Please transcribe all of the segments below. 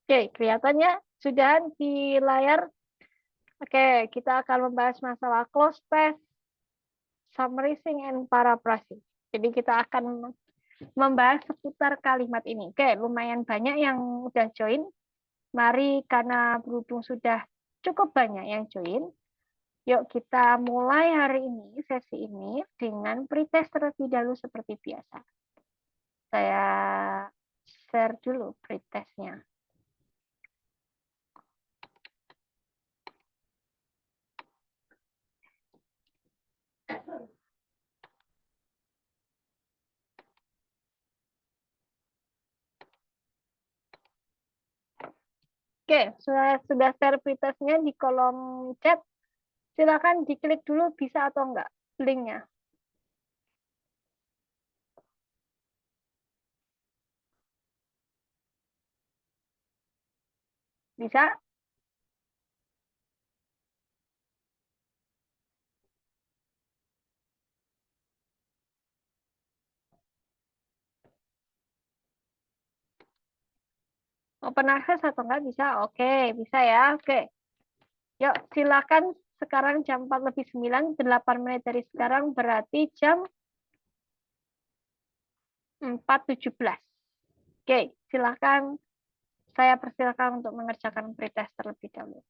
Oke, kelihatannya sudah di layar. Oke, kita akan membahas masalah close path, summarizing, and paraphrasing. Jadi kita akan membahas seputar kalimat ini. Oke, lumayan banyak yang udah join. Mari karena berhubung sudah cukup banyak yang join, yuk kita mulai hari ini, sesi ini, dengan pretest terlebih dahulu seperti biasa. Saya share dulu pretestnya. Oke, sudah share pretestnya di kolom chat. Silakan diklik dulu bisa atau enggak linknya. Bisa? Open access atau enggak bisa? Oke, bisa ya. Oke. Yuk, silakan sekarang jam 4 lebih 9, 8 menit dari sekarang berarti jam 4.17. Oke, silakan saya persilakan untuk mengerjakan pretest terlebih dahulu.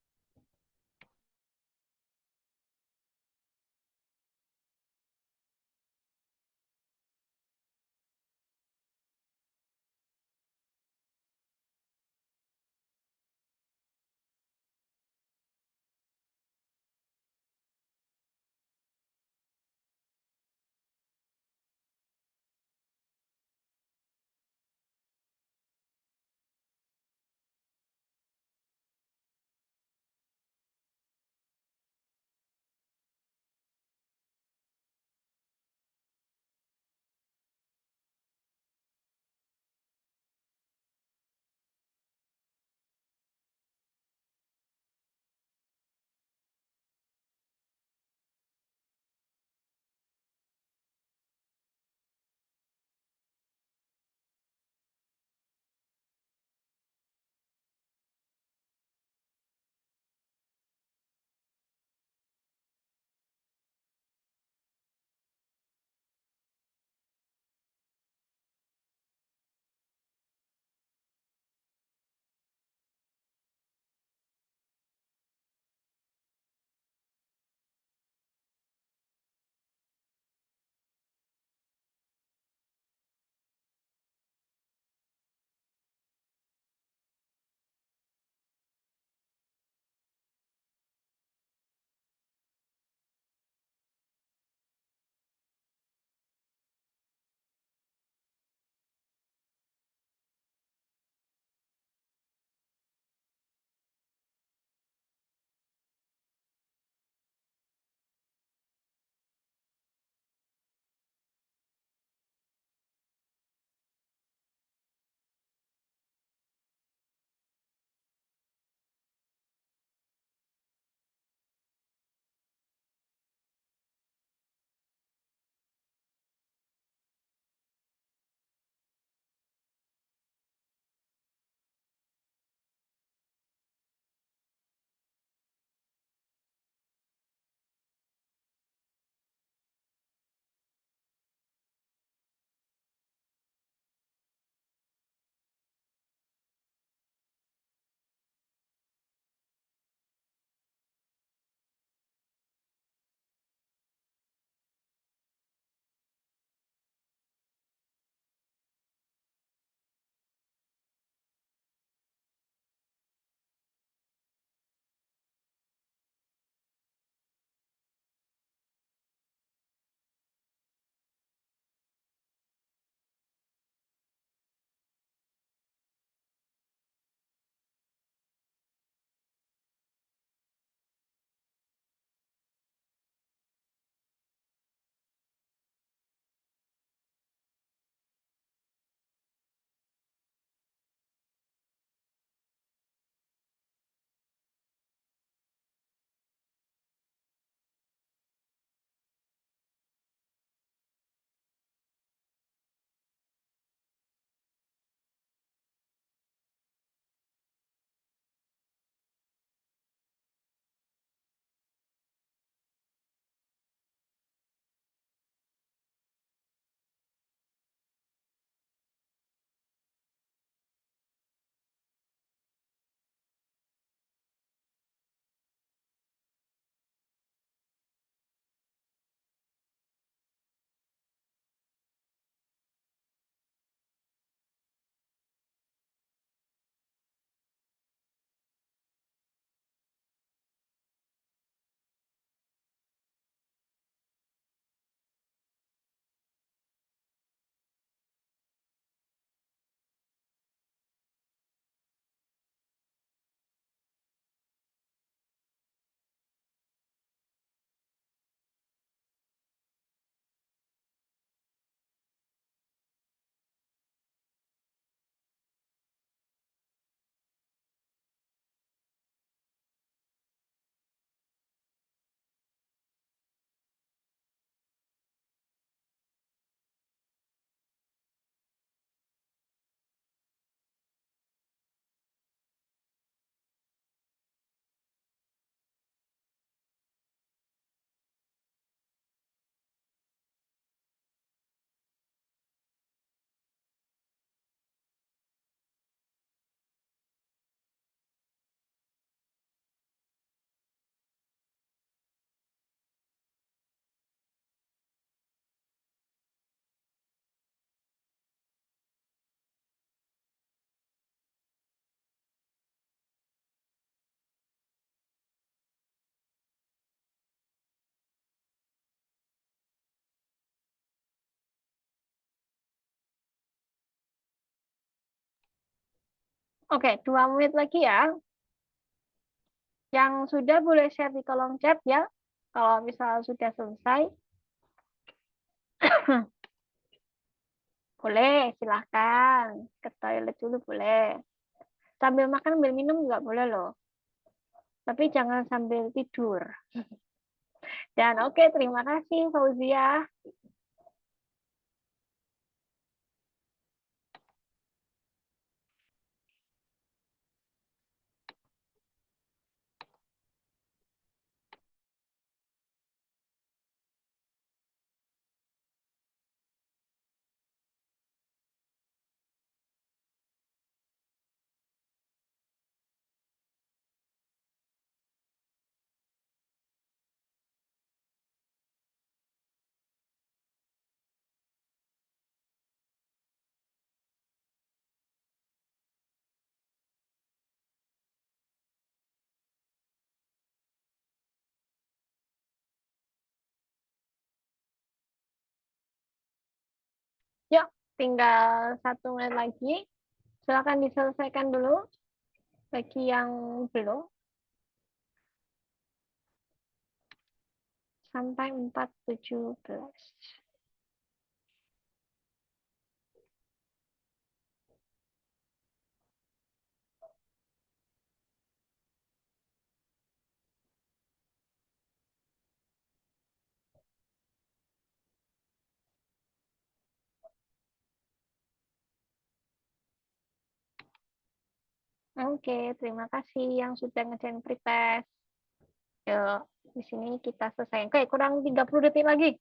Oke, 2 menit lagi ya. Yang sudah boleh share di kolom chat ya. Kalau misal sudah selesai, boleh, silahkan. Ke toilet dulu boleh. Sambil makan, sambil minum juga boleh loh. Tapi jangan sambil tidur. Dan oke, terima kasih Fauzia. Yuk, tinggal 1 menit lagi. Silakan diselesaikan dulu bagi yang belum. Sampai 4:17. Oke, terima kasih yang sudah ngerjain pretest. Yuk, di sini kita selesai. Oke, kurang 30 detik lagi.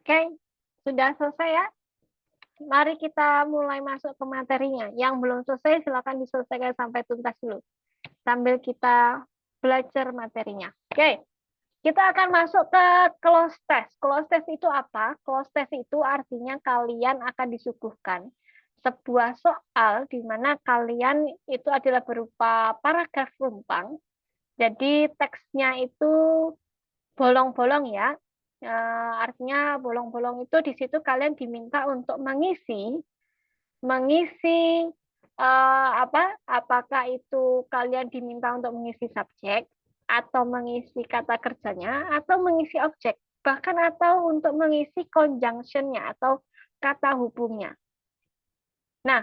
Oke, sudah selesai ya. Mari kita mulai masuk ke materinya. Yang belum selesai, silakan diselesaikan sampai tuntas dulu. Sambil kita belajar materinya. Oke, kita akan masuk ke close test. Close test itu apa? Close test itu artinya kalian akan disuguhkan sebuah soal di mana kalian itu adalah berupa paragraf rumpang. Jadi teksnya itu bolong-bolong ya. Artinya bolong-bolong itu di situ kalian diminta untuk mengisi apakah itu kalian diminta untuk mengisi subjek atau mengisi kata kerjanya atau mengisi objek, bahkan atau untuk mengisi conjunction-nya atau kata hubungnya. Nah,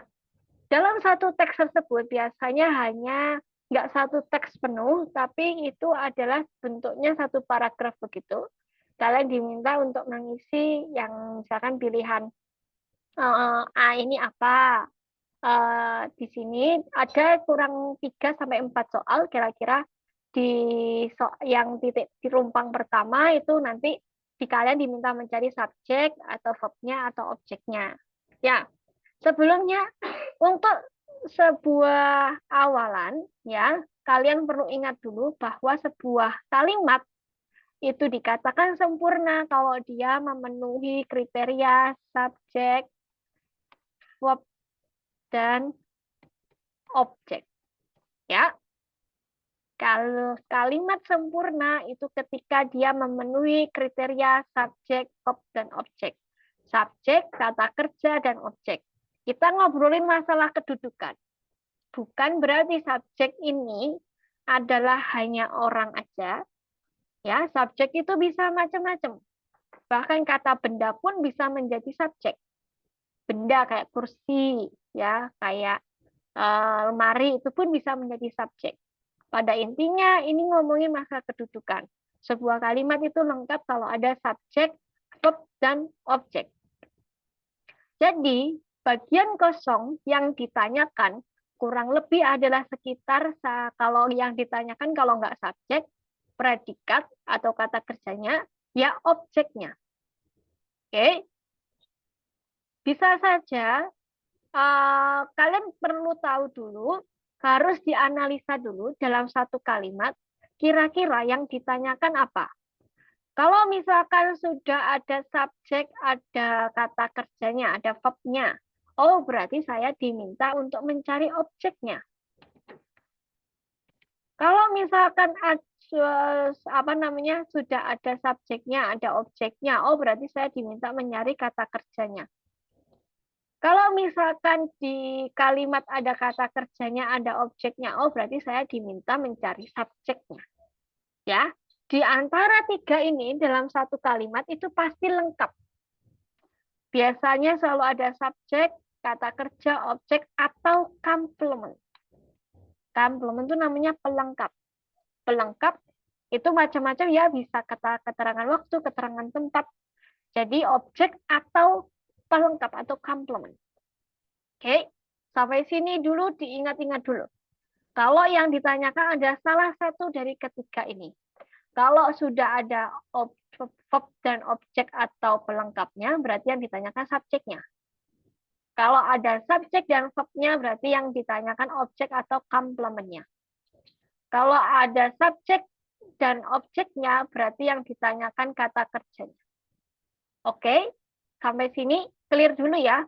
dalam satu teks tersebut biasanya hanya nggak satu teks penuh, tapi itu adalah bentuknya satu paragraf begitu. Kalian diminta untuk mengisi yang misalkan pilihan A ini apa. Di sini ada kurang 3 sampai 4 soal kira-kira di yang titik di rumpang pertama itu nanti di kalian diminta mencari subjek atau verbnya atau objeknya. Ya, sebelumnya untuk sebuah awalan ya, kalian perlu ingat dulu bahwa sebuah kalimat itu dikatakan sempurna kalau dia memenuhi kriteria subjek, verb, dan objek. Ya, kalau kalimat sempurna itu ketika dia memenuhi kriteria subjek, verb, dan objek. Subjek, kata kerja, dan objek. Kita ngobrolin masalah kedudukan. Bukan berarti subjek ini adalah hanya orang aja. Ya, subjek itu bisa macam-macam. Bahkan kata benda pun bisa menjadi subjek. Benda kayak kursi, ya, kayak lemari itu pun bisa menjadi subjek. Pada intinya ini ngomongin masalah kedudukan. Sebuah kalimat itu lengkap kalau ada subjek, verb, dan objek. Jadi, bagian kosong yang ditanyakan kurang lebih adalah sekitar, kalau yang ditanyakan kalau nggak subjek, predikat atau kata kerjanya, ya objeknya. Oke, bisa saja kalian perlu tahu dulu, harus dianalisa dulu dalam satu kalimat, kira-kira yang ditanyakan apa. Kalau misalkan sudah ada subjek, ada kata kerjanya, ada verb-nya, oh berarti saya diminta untuk mencari objeknya. Kalau misalkan sudah ada subjeknya, ada objeknya, oh berarti saya diminta mencari kata kerjanya. Kalau misalkan di kalimat ada kata kerjanya, ada objeknya, oh berarti saya diminta mencari subjeknya. Ya, di antara tiga ini dalam satu kalimat itu pasti lengkap. Biasanya selalu ada subjek, kata kerja, objek, atau komplement. Komplement itu namanya pelengkap. Pelengkap itu macam-macam ya, bisa keterangan waktu, keterangan tempat. Jadi objek atau pelengkap atau komplement. Oke, sampai sini dulu diingat-ingat dulu. Kalau yang ditanyakan ada salah satu dari ketiga ini. Kalau sudah ada verb dan objek atau pelengkapnya, berarti yang ditanyakan subjeknya. Kalau ada subjek dan verb-nya, berarti yang ditanyakan objek atau komplementnya. Kalau ada subjek dan objeknya, berarti yang ditanyakan kata kerjanya. Oke, sampai sini clear dulu ya.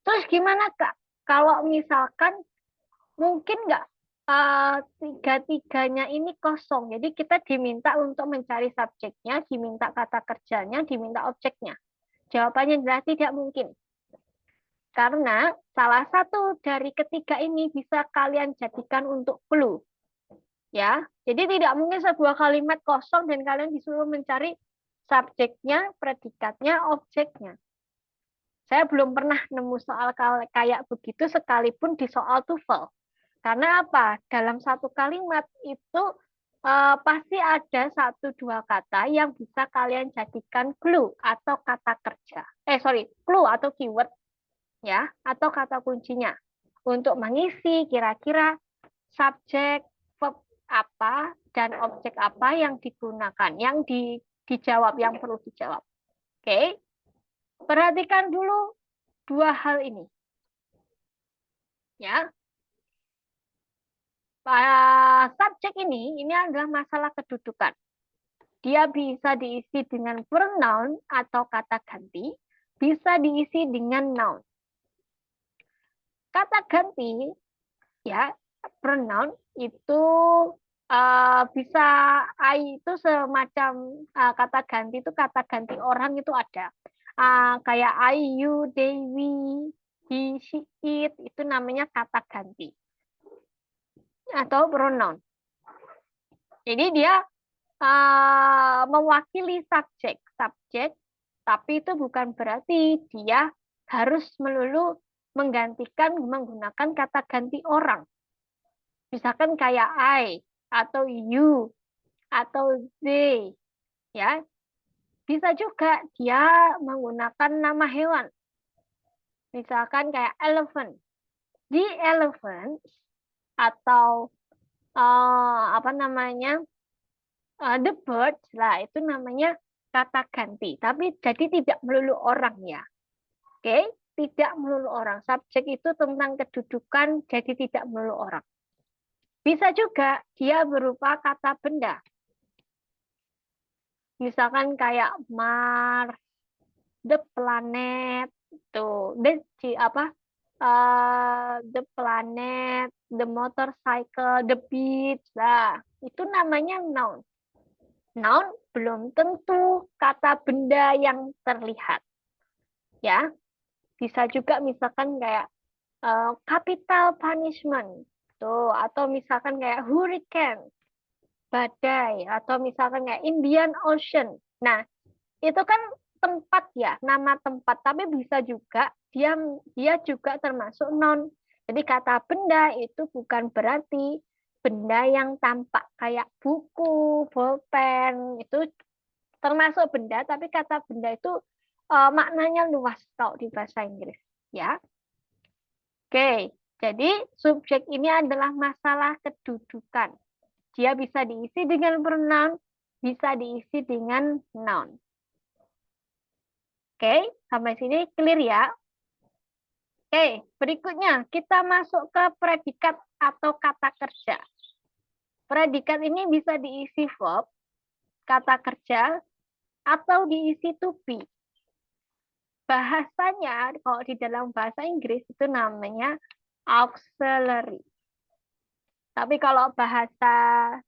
Terus gimana Kak? Kalau misalkan mungkin nggak tiga-tiganya ini kosong. Jadi kita diminta untuk mencari subjeknya, diminta kata kerjanya, diminta objeknya. Jawabannya jelas tidak mungkin. Karena salah satu dari ketiga ini bisa kalian jadikan untuk clue. Ya, jadi tidak mungkin sebuah kalimat kosong dan kalian disuruh mencari subjeknya, predikatnya, objeknya. Saya belum pernah nemu soal kayak begitu sekalipun di soal TOEFL. Karena apa? Dalam satu kalimat itu pasti ada 1-2 kata yang bisa kalian jadikan clue atau kata kerja. Clue atau keyword ya, atau kata kuncinya untuk mengisi kira-kira subjek, verb apa dan objek apa yang digunakan, yang dijawab, yang perlu dijawab. Oke. Perhatikan dulu dua hal ini. Ya. Subjek ini adalah masalah kedudukan. Dia bisa diisi dengan pronoun atau kata ganti, bisa diisi dengan noun. Kata ganti, ya, pronoun itu bisa itu semacam kata ganti itu kata ganti orang itu ada. Kayak I, you, they, we, he, she, it, itu namanya kata ganti atau pronoun. Jadi dia mewakili subjek, tapi itu bukan berarti dia harus melulu menggantikan menggunakan kata ganti orang. Misalkan kayak I atau you atau they, ya. Bisa juga dia menggunakan nama hewan. Misalkan kayak elephant. The elephant atau the bird lah, itu namanya kata ganti. Tapi jadi tidak melulu orang ya. Oke, tidak melulu orang. Subjek itu tentang kedudukan, jadi tidak melulu orang. Bisa juga dia berupa kata benda. Misalkan kayak Mars, the planet, itu the planet, the motorcycle, the beach, lah itu namanya noun. Noun belum tentu kata benda yang terlihat, ya. Bisa juga misalkan kayak capital punishment, tuh, atau misalkan kayak hurricane, badai, atau misalkan kayak Indian Ocean. Nah, itu kan tempat ya, nama tempat, tapi bisa juga dia juga termasuk noun. Jadi kata benda itu bukan berarti benda yang tampak kayak buku, bolpen, itu termasuk benda, tapi kata benda itu maknanya luas tau di bahasa Inggris, ya. Oke, jadi subjek ini adalah masalah kedudukan. Dia bisa diisi dengan pronoun, bisa diisi dengan noun. Oke, sampai sini clear ya? Oke, berikutnya kita masuk ke predikat atau kata kerja. Predikat ini bisa diisi verb, kata kerja, atau diisi to be. Bahasanya, kalau di dalam bahasa Inggris itu namanya auxiliary. Tapi kalau bahasa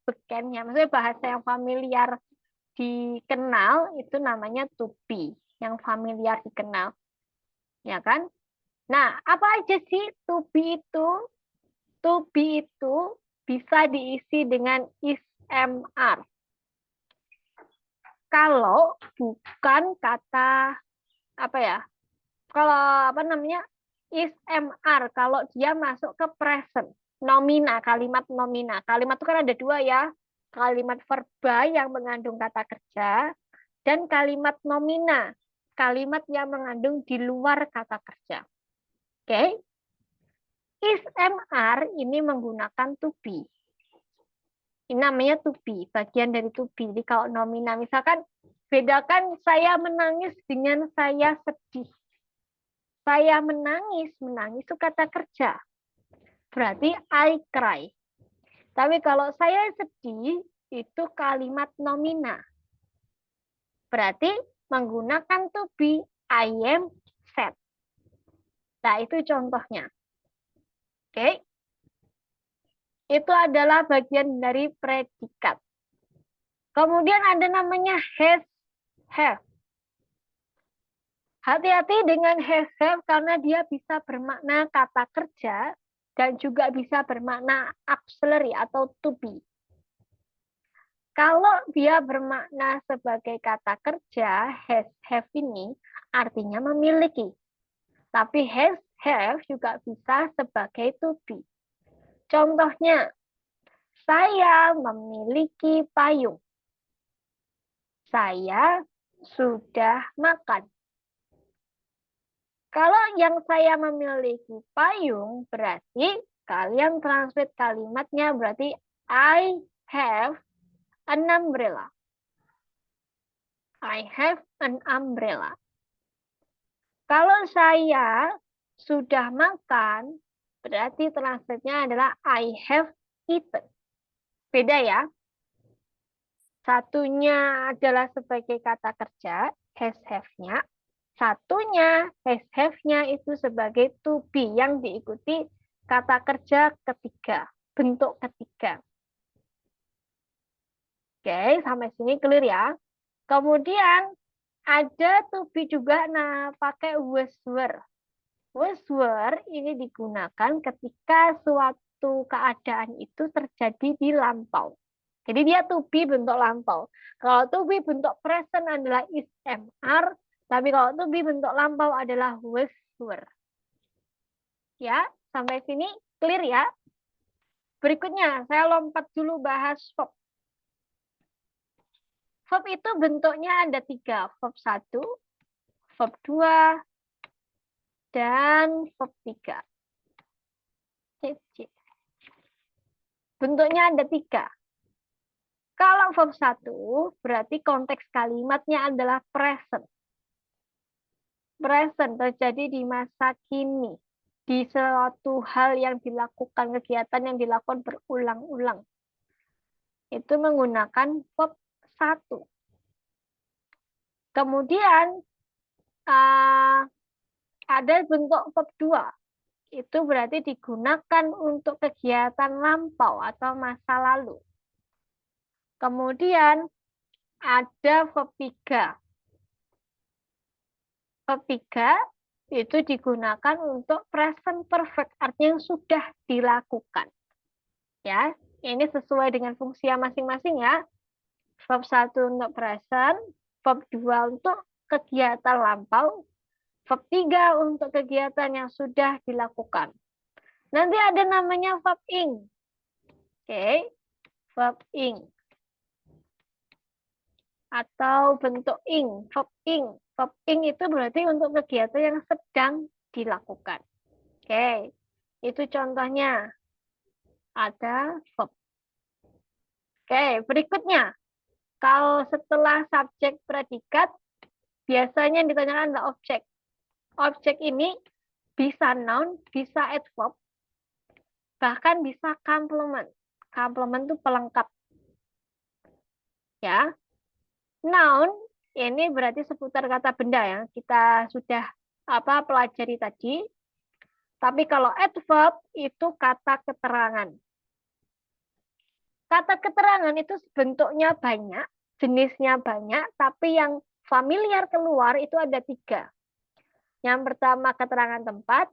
bekennya, maksudnya bahasa yang familiar dikenal, itu namanya to be. Yang familiar dikenal. Ya kan? Nah, apa aja sih to be itu? To be itu bisa diisi dengan is, am, are. Kalau bukan kata apa ya? Kalau apa namanya? Is, am, are kalau dia masuk ke present. Nomina, kalimat nomina. Kalimat itu kan ada dua ya. Kalimat verba yang mengandung kata kerja dan kalimat nomina. Kalimat yang mengandung di luar kata kerja. Oke? Is, am, are ini menggunakan to be. Ini namanya to be, bagian dari to be. Jadi kalau nomina, misalkan bedakan saya menangis dengan saya sedih. Saya menangis, menangis itu kata kerja. Berarti I cry. Tapi kalau saya sedih, itu kalimat nomina. Berarti menggunakan to be, I am sad. Nah, itu contohnya. Oke. Itu adalah bagian dari predikat. Kemudian ada namanya has, have. Hati-hati dengan has, have karena dia bisa bermakna kata kerja dan juga bisa bermakna auxiliary atau to be. Kalau dia bermakna sebagai kata kerja, has, have ini artinya memiliki. Tapi has, have juga bisa sebagai to be. Contohnya, saya memiliki payung. Saya sudah makan. Kalau yang saya memiliki payung, berarti kalian translate kalimatnya berarti I have an umbrella. I have an umbrella. Kalau saya sudah makan, berarti translate-nya adalah I have eaten. Beda ya. Satunya adalah sebagai kata kerja, has, have-nya. Satunya, has, have-nya itu sebagai to be yang diikuti kata kerja ketiga, bentuk ketiga. Oke, sampai sini clear ya. Kemudian ada to be juga pakai was were. Was were ini digunakan ketika suatu keadaan itu terjadi di lampau. Jadi dia to be bentuk lampau. Kalau to be bentuk present adalah is, am, are. Tapi kalau to be bentuk lampau adalah was were. Ya, sampai sini clear ya. Berikutnya, saya lompat dulu bahas verb. Verb itu bentuknya ada 3. Verb 1, verb 2, dan verb 3. Bentuknya ada 3. Kalau verb 1, berarti konteks kalimatnya adalah present. Present terjadi di masa kini. Di suatu hal yang dilakukan, kegiatan yang dilakukan berulang-ulang. Itu menggunakan verb 1. Kemudian ada bentuk verb 2. Itu berarti digunakan untuk kegiatan lampau atau masa lalu. Kemudian ada verb 3. Verb 3 itu digunakan untuk present perfect, artinya yang sudah dilakukan. Ya, ini sesuai dengan fungsi masing-masing ya. Verb 1 untuk present, verb 2 untuk kegiatan lampau, verb 3 untuk kegiatan yang sudah dilakukan. Nanti ada namanya verb ing. Oke, verb ing. Atau bentuk ing, verb ing. Verb ing itu berarti untuk kegiatan yang sedang dilakukan. Oke, itu contohnya. Ada verb. Oke, berikutnya. Kalau setelah subjek predikat, biasanya yang ditanyakan adalah objek. Objek ini bisa noun, bisa adverb, bahkan bisa complement. Complement itu pelengkap. Ya, noun ini berarti seputar kata benda yang kita sudah pelajari tadi. Tapi kalau adverb itu kata keterangan. Kata keterangan itu bentuknya banyak, jenisnya banyak, tapi yang familiar keluar itu ada 3. Yang pertama keterangan tempat,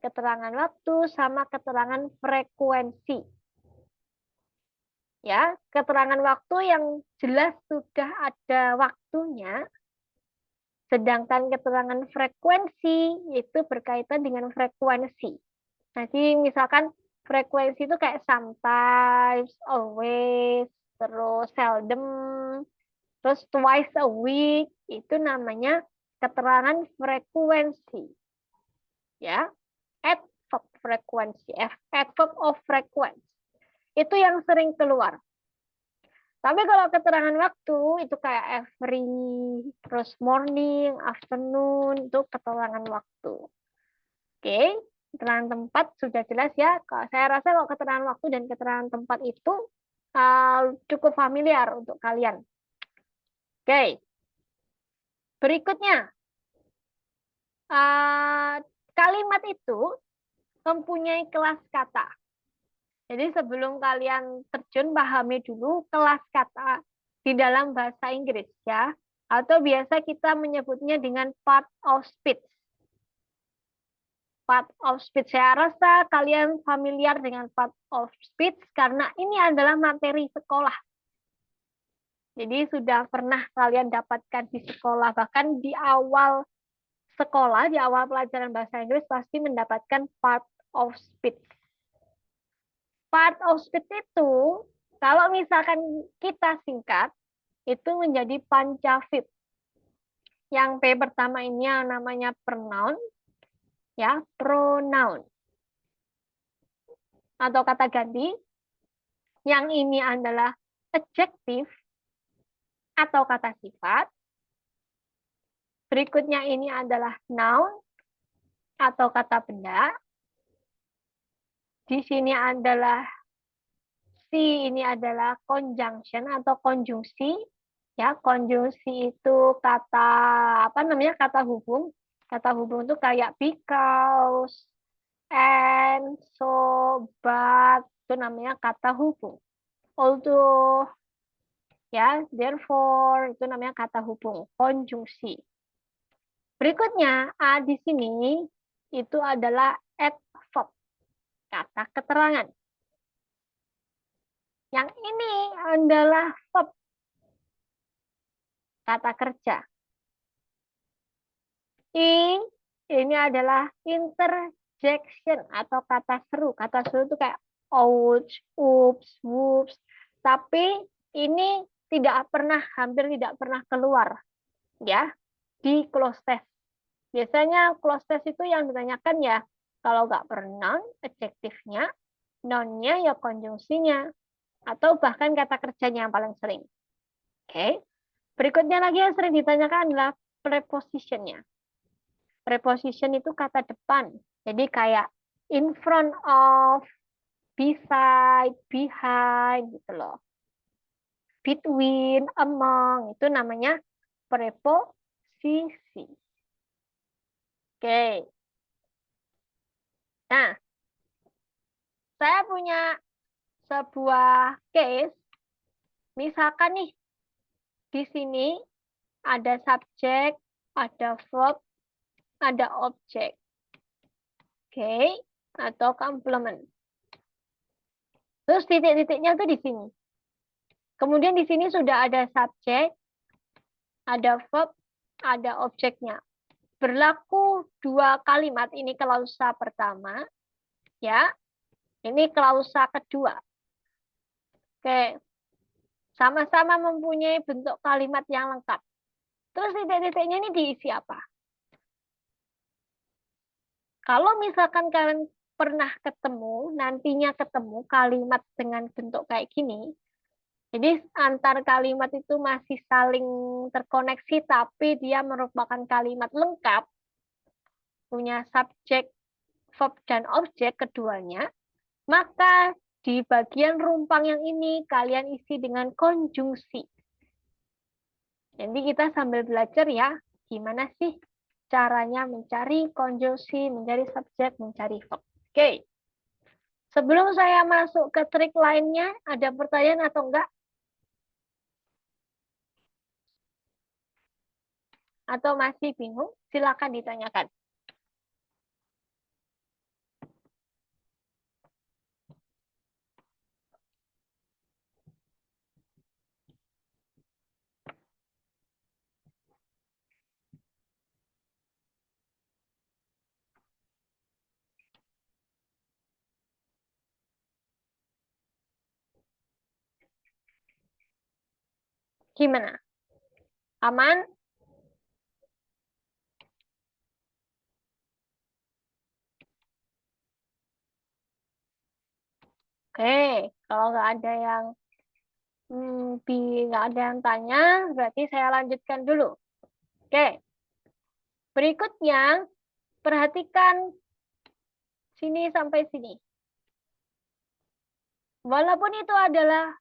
keterangan waktu, sama keterangan frekuensi. Ya, keterangan waktu yang jelas sudah ada waktunya, sedangkan keterangan frekuensi itu berkaitan dengan frekuensi. Jadi misalkan frekuensi itu kayak sometimes, always, terus seldom, terus twice a week, itu namanya keterangan frekuensi. Ya, adverb frekuensi, adverb of frequency. Itu yang sering keluar. Tapi kalau keterangan waktu itu kayak every, terus morning, afternoon, itu keterangan waktu. Oke, keterangan tempat sudah jelas ya. Saya rasa kalau keterangan waktu dan keterangan tempat itu cukup familiar untuk kalian. Oke, berikutnya. Kalimat itu mempunyai kelas kata. Jadi sebelum kalian terjun, pahami dulu kelas kata di dalam bahasa Inggris ya. Atau biasa kita menyebutnya dengan part of speech. Part of speech. Saya rasa kalian familiar dengan part of speech karena ini adalah materi sekolah. Jadi sudah pernah kalian dapatkan di sekolah. Bahkan di awal sekolah, di awal pelajaran bahasa Inggris pasti mendapatkan part of speech. Part of speech itu, kalau misalkan kita singkat, itu menjadi pancavit. Yang P pertama ini yang namanya pronoun, ya, pronoun. Atau kata ganti, yang ini adalah adjektif atau kata sifat. Berikutnya ini adalah noun atau kata benda. Di sini adalah ini adalah conjunction atau konjungsi. Ya, konjungsi itu kata kata hubung. Kata hubung itu kayak because, and, so, but, itu namanya kata hubung. Although, ya, therefore, itu namanya kata hubung, konjungsi. Berikutnya, di sini itu adalah adverb, kata keterangan. Yang ini adalah verb, kata kerja. Ini adalah interjection atau kata seru. Kata seru itu kayak ouch, oops, whoops. Tapi ini hampir tidak pernah keluar ya di close test. Biasanya close test itu yang ditanyakan ya kalau nggak pronoun, adjektifnya, noun-nya ya konjungsinya, atau bahkan kata kerjanya yang paling sering. Oke. Berikutnya lagi yang sering ditanyakan adalah prepositionnya. Preposition itu kata depan. Jadi kayak in front of, beside, behind gitu loh. Between, among, itu namanya preposisi. Oke. Nah, saya punya sebuah case. Misalkan nih, di sini ada subjek, ada verb, ada objek. Oke, atau complement. Terus titik-titiknya tuh di sini. Kemudian di sini sudah ada subjek, ada verb, ada objeknya. Berlaku 2 kalimat, ini klausa pertama, ya. Ini klausa kedua. Oke. Sama-sama mempunyai bentuk kalimat yang lengkap. Terus titik-titiknya ini diisi apa? Kalau misalkan kalian pernah ketemu, nantinya ketemu kalimat dengan bentuk kayak gini, Jadi antar kalimat itu masih saling terkoneksi, tapi dia merupakan kalimat lengkap, punya subjek, verb, dan objek keduanya. Maka di bagian rumpang yang ini kalian isi dengan konjungsi. Jadi kita sambil belajar ya, gimana sih caranya mencari konjungsi, mencari subjek, mencari verb. Oke. Sebelum saya masuk ke trik lainnya, ada pertanyaan atau enggak? Atau masih bingung? Silakan ditanyakan. Gimana? Aman? Oke, kalau nggak ada yang nggak ada yang tanya, berarti saya lanjutkan dulu. Oke, berikutnya perhatikan sini sampai sini. Walaupun itu adalah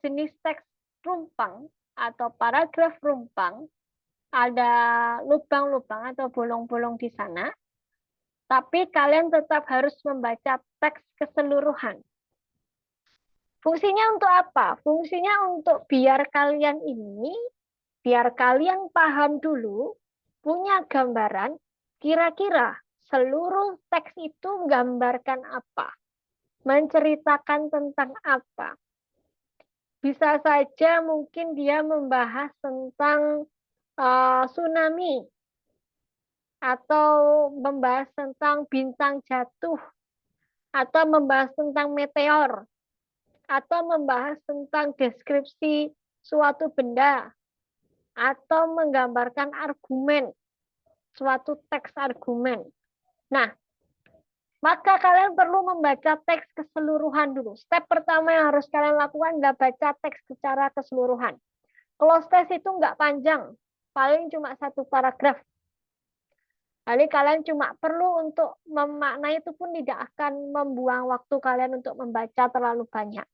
jenis teks rumpang atau paragraf rumpang, ada lubang-lubang atau bolong-bolong di sana, tapi kalian tetap harus membaca teks keseluruhan. Fungsinya untuk apa? Fungsinya untuk biar kalian paham dulu, punya gambaran, kira-kira seluruh teks itu menggambarkan apa, menceritakan tentang apa. Bisa saja mungkin dia membahas tentang tsunami, atau membahas tentang bintang jatuh, atau membahas tentang meteor, atau membahas tentang deskripsi suatu benda, atau menggambarkan argumen, suatu teks argumen. Nah, maka kalian perlu membaca teks keseluruhan dulu. Step pertama yang harus kalian lakukan adalah baca teks secara keseluruhan. Close test itu nggak panjang, paling cuma satu paragraf. Jadi kalian cuma perlu untuk memaknai itu pun tidak akan membuang waktu kalian untuk membaca terlalu banyak.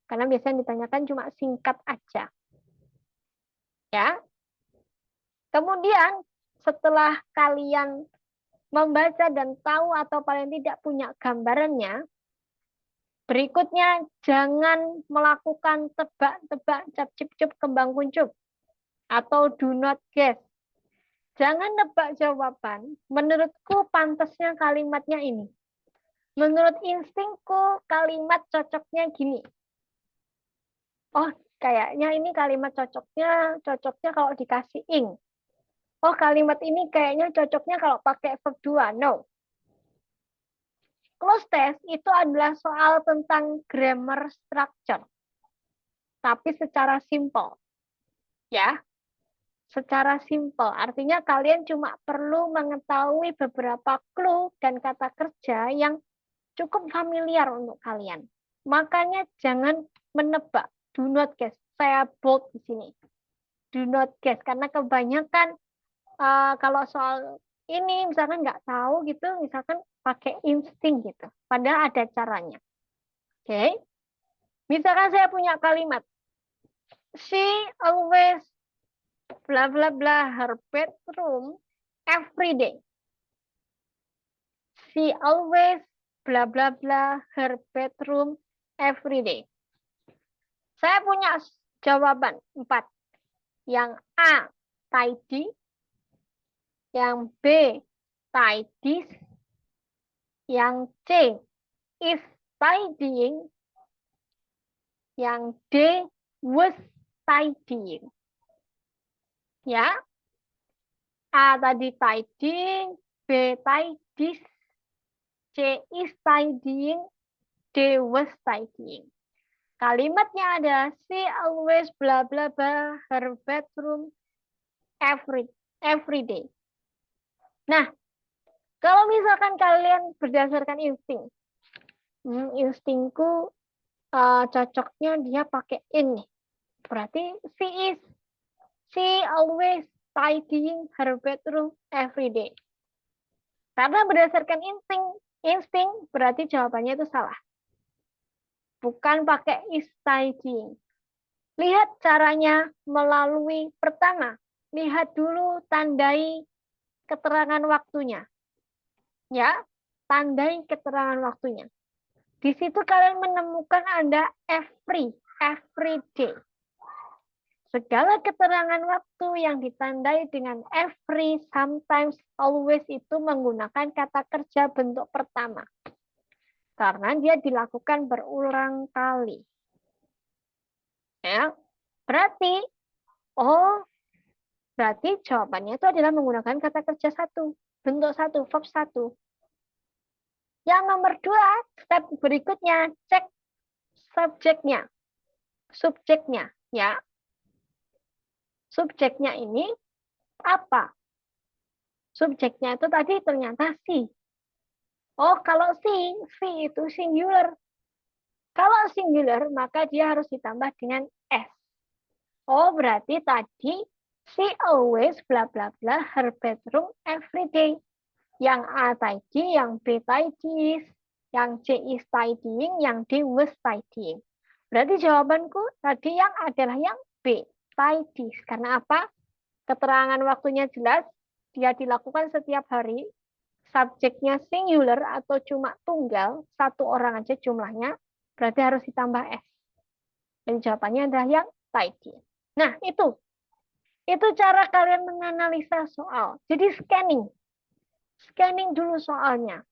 Karena biasanya ditanyakan cuma singkat aja. Ya. Kemudian setelah kalian membaca dan tahu atau paling tidak punya gambarannya, berikutnya jangan melakukan tebak-tebak, cap-cip-cup, kembang kuncup, atau do not guess. Jangan nebak jawaban, menurutku pantasnya kalimatnya ini. Menurut instingku kalimat cocoknya gini. Oh, kayaknya ini kalimat cocoknya kalau dikasih ing. Oh, kalimat ini kayaknya cocoknya kalau pakai verb 2. No. Close test itu adalah soal tentang grammar structure. Tapi secara simple. Ya, secara simple. Artinya kalian cuma perlu mengetahui beberapa clue dan kata kerja yang cukup familiar untuk kalian. Makanya jangan menebak. Do not guess. Saya bold di sini. Do not guess. Karena kebanyakan kalau soal ini misalkan nggak tahu gitu, misalkan pakai insting gitu. Padahal ada caranya. Oke. Misalkan saya punya kalimat. She always bla bla bla her bedroom every day. She always bla bla bla her bedroom every day. Saya punya jawaban 4. Yang A, tidy. Yang B, tidies. Yang C, is tidying. Yang D, was tidying. Ya, A tadi tidying, B tidies, C is tidying, D was tidying. Kalimatnya ada she always bla bla bla her bedroom every day. Nah, kalau misalkan kalian berdasarkan insting, instingku cocoknya dia pakai in nih. Berarti she always tidying her bedroom every day. Karena berdasarkan insting berarti jawabannya itu salah. Bukan pakai is tidying. Lihat caranya melalui pertama. Lihat dulu, tandai keterangan waktunya. Ya, tandai keterangan waktunya. Di situ kalian menemukan ada every day. Segala keterangan waktu yang ditandai dengan every, sometimes, always itu menggunakan kata kerja bentuk pertama. Karena dia dilakukan berulang kali. Ya, berarti, berarti jawabannya itu adalah menggunakan kata kerja satu, bentuk satu, verb satu. Yang nomor 2, step berikutnya, cek subjeknya, ya. Subjeknya ini apa? Subjeknya itu tadi ternyata si. Oh, kalau si itu singular. Kalau singular, maka dia harus ditambah dengan s. Oh, berarti tadi she always bla bla bla her bedroom every day. Yang A tidy, yang B tidies, yang C is tidying, yang D was tidying. Berarti jawabanku tadi yang adalah yang B, tidies. Karena apa? Keterangan waktunya jelas, dia dilakukan setiap hari, subjeknya singular atau cuma tunggal, satu orang aja jumlahnya, berarti harus ditambah S. Dan jawabannya adalah yang tidy. Nah, itu cara kalian menganalisa soal. Jadi scanning dulu soalnya.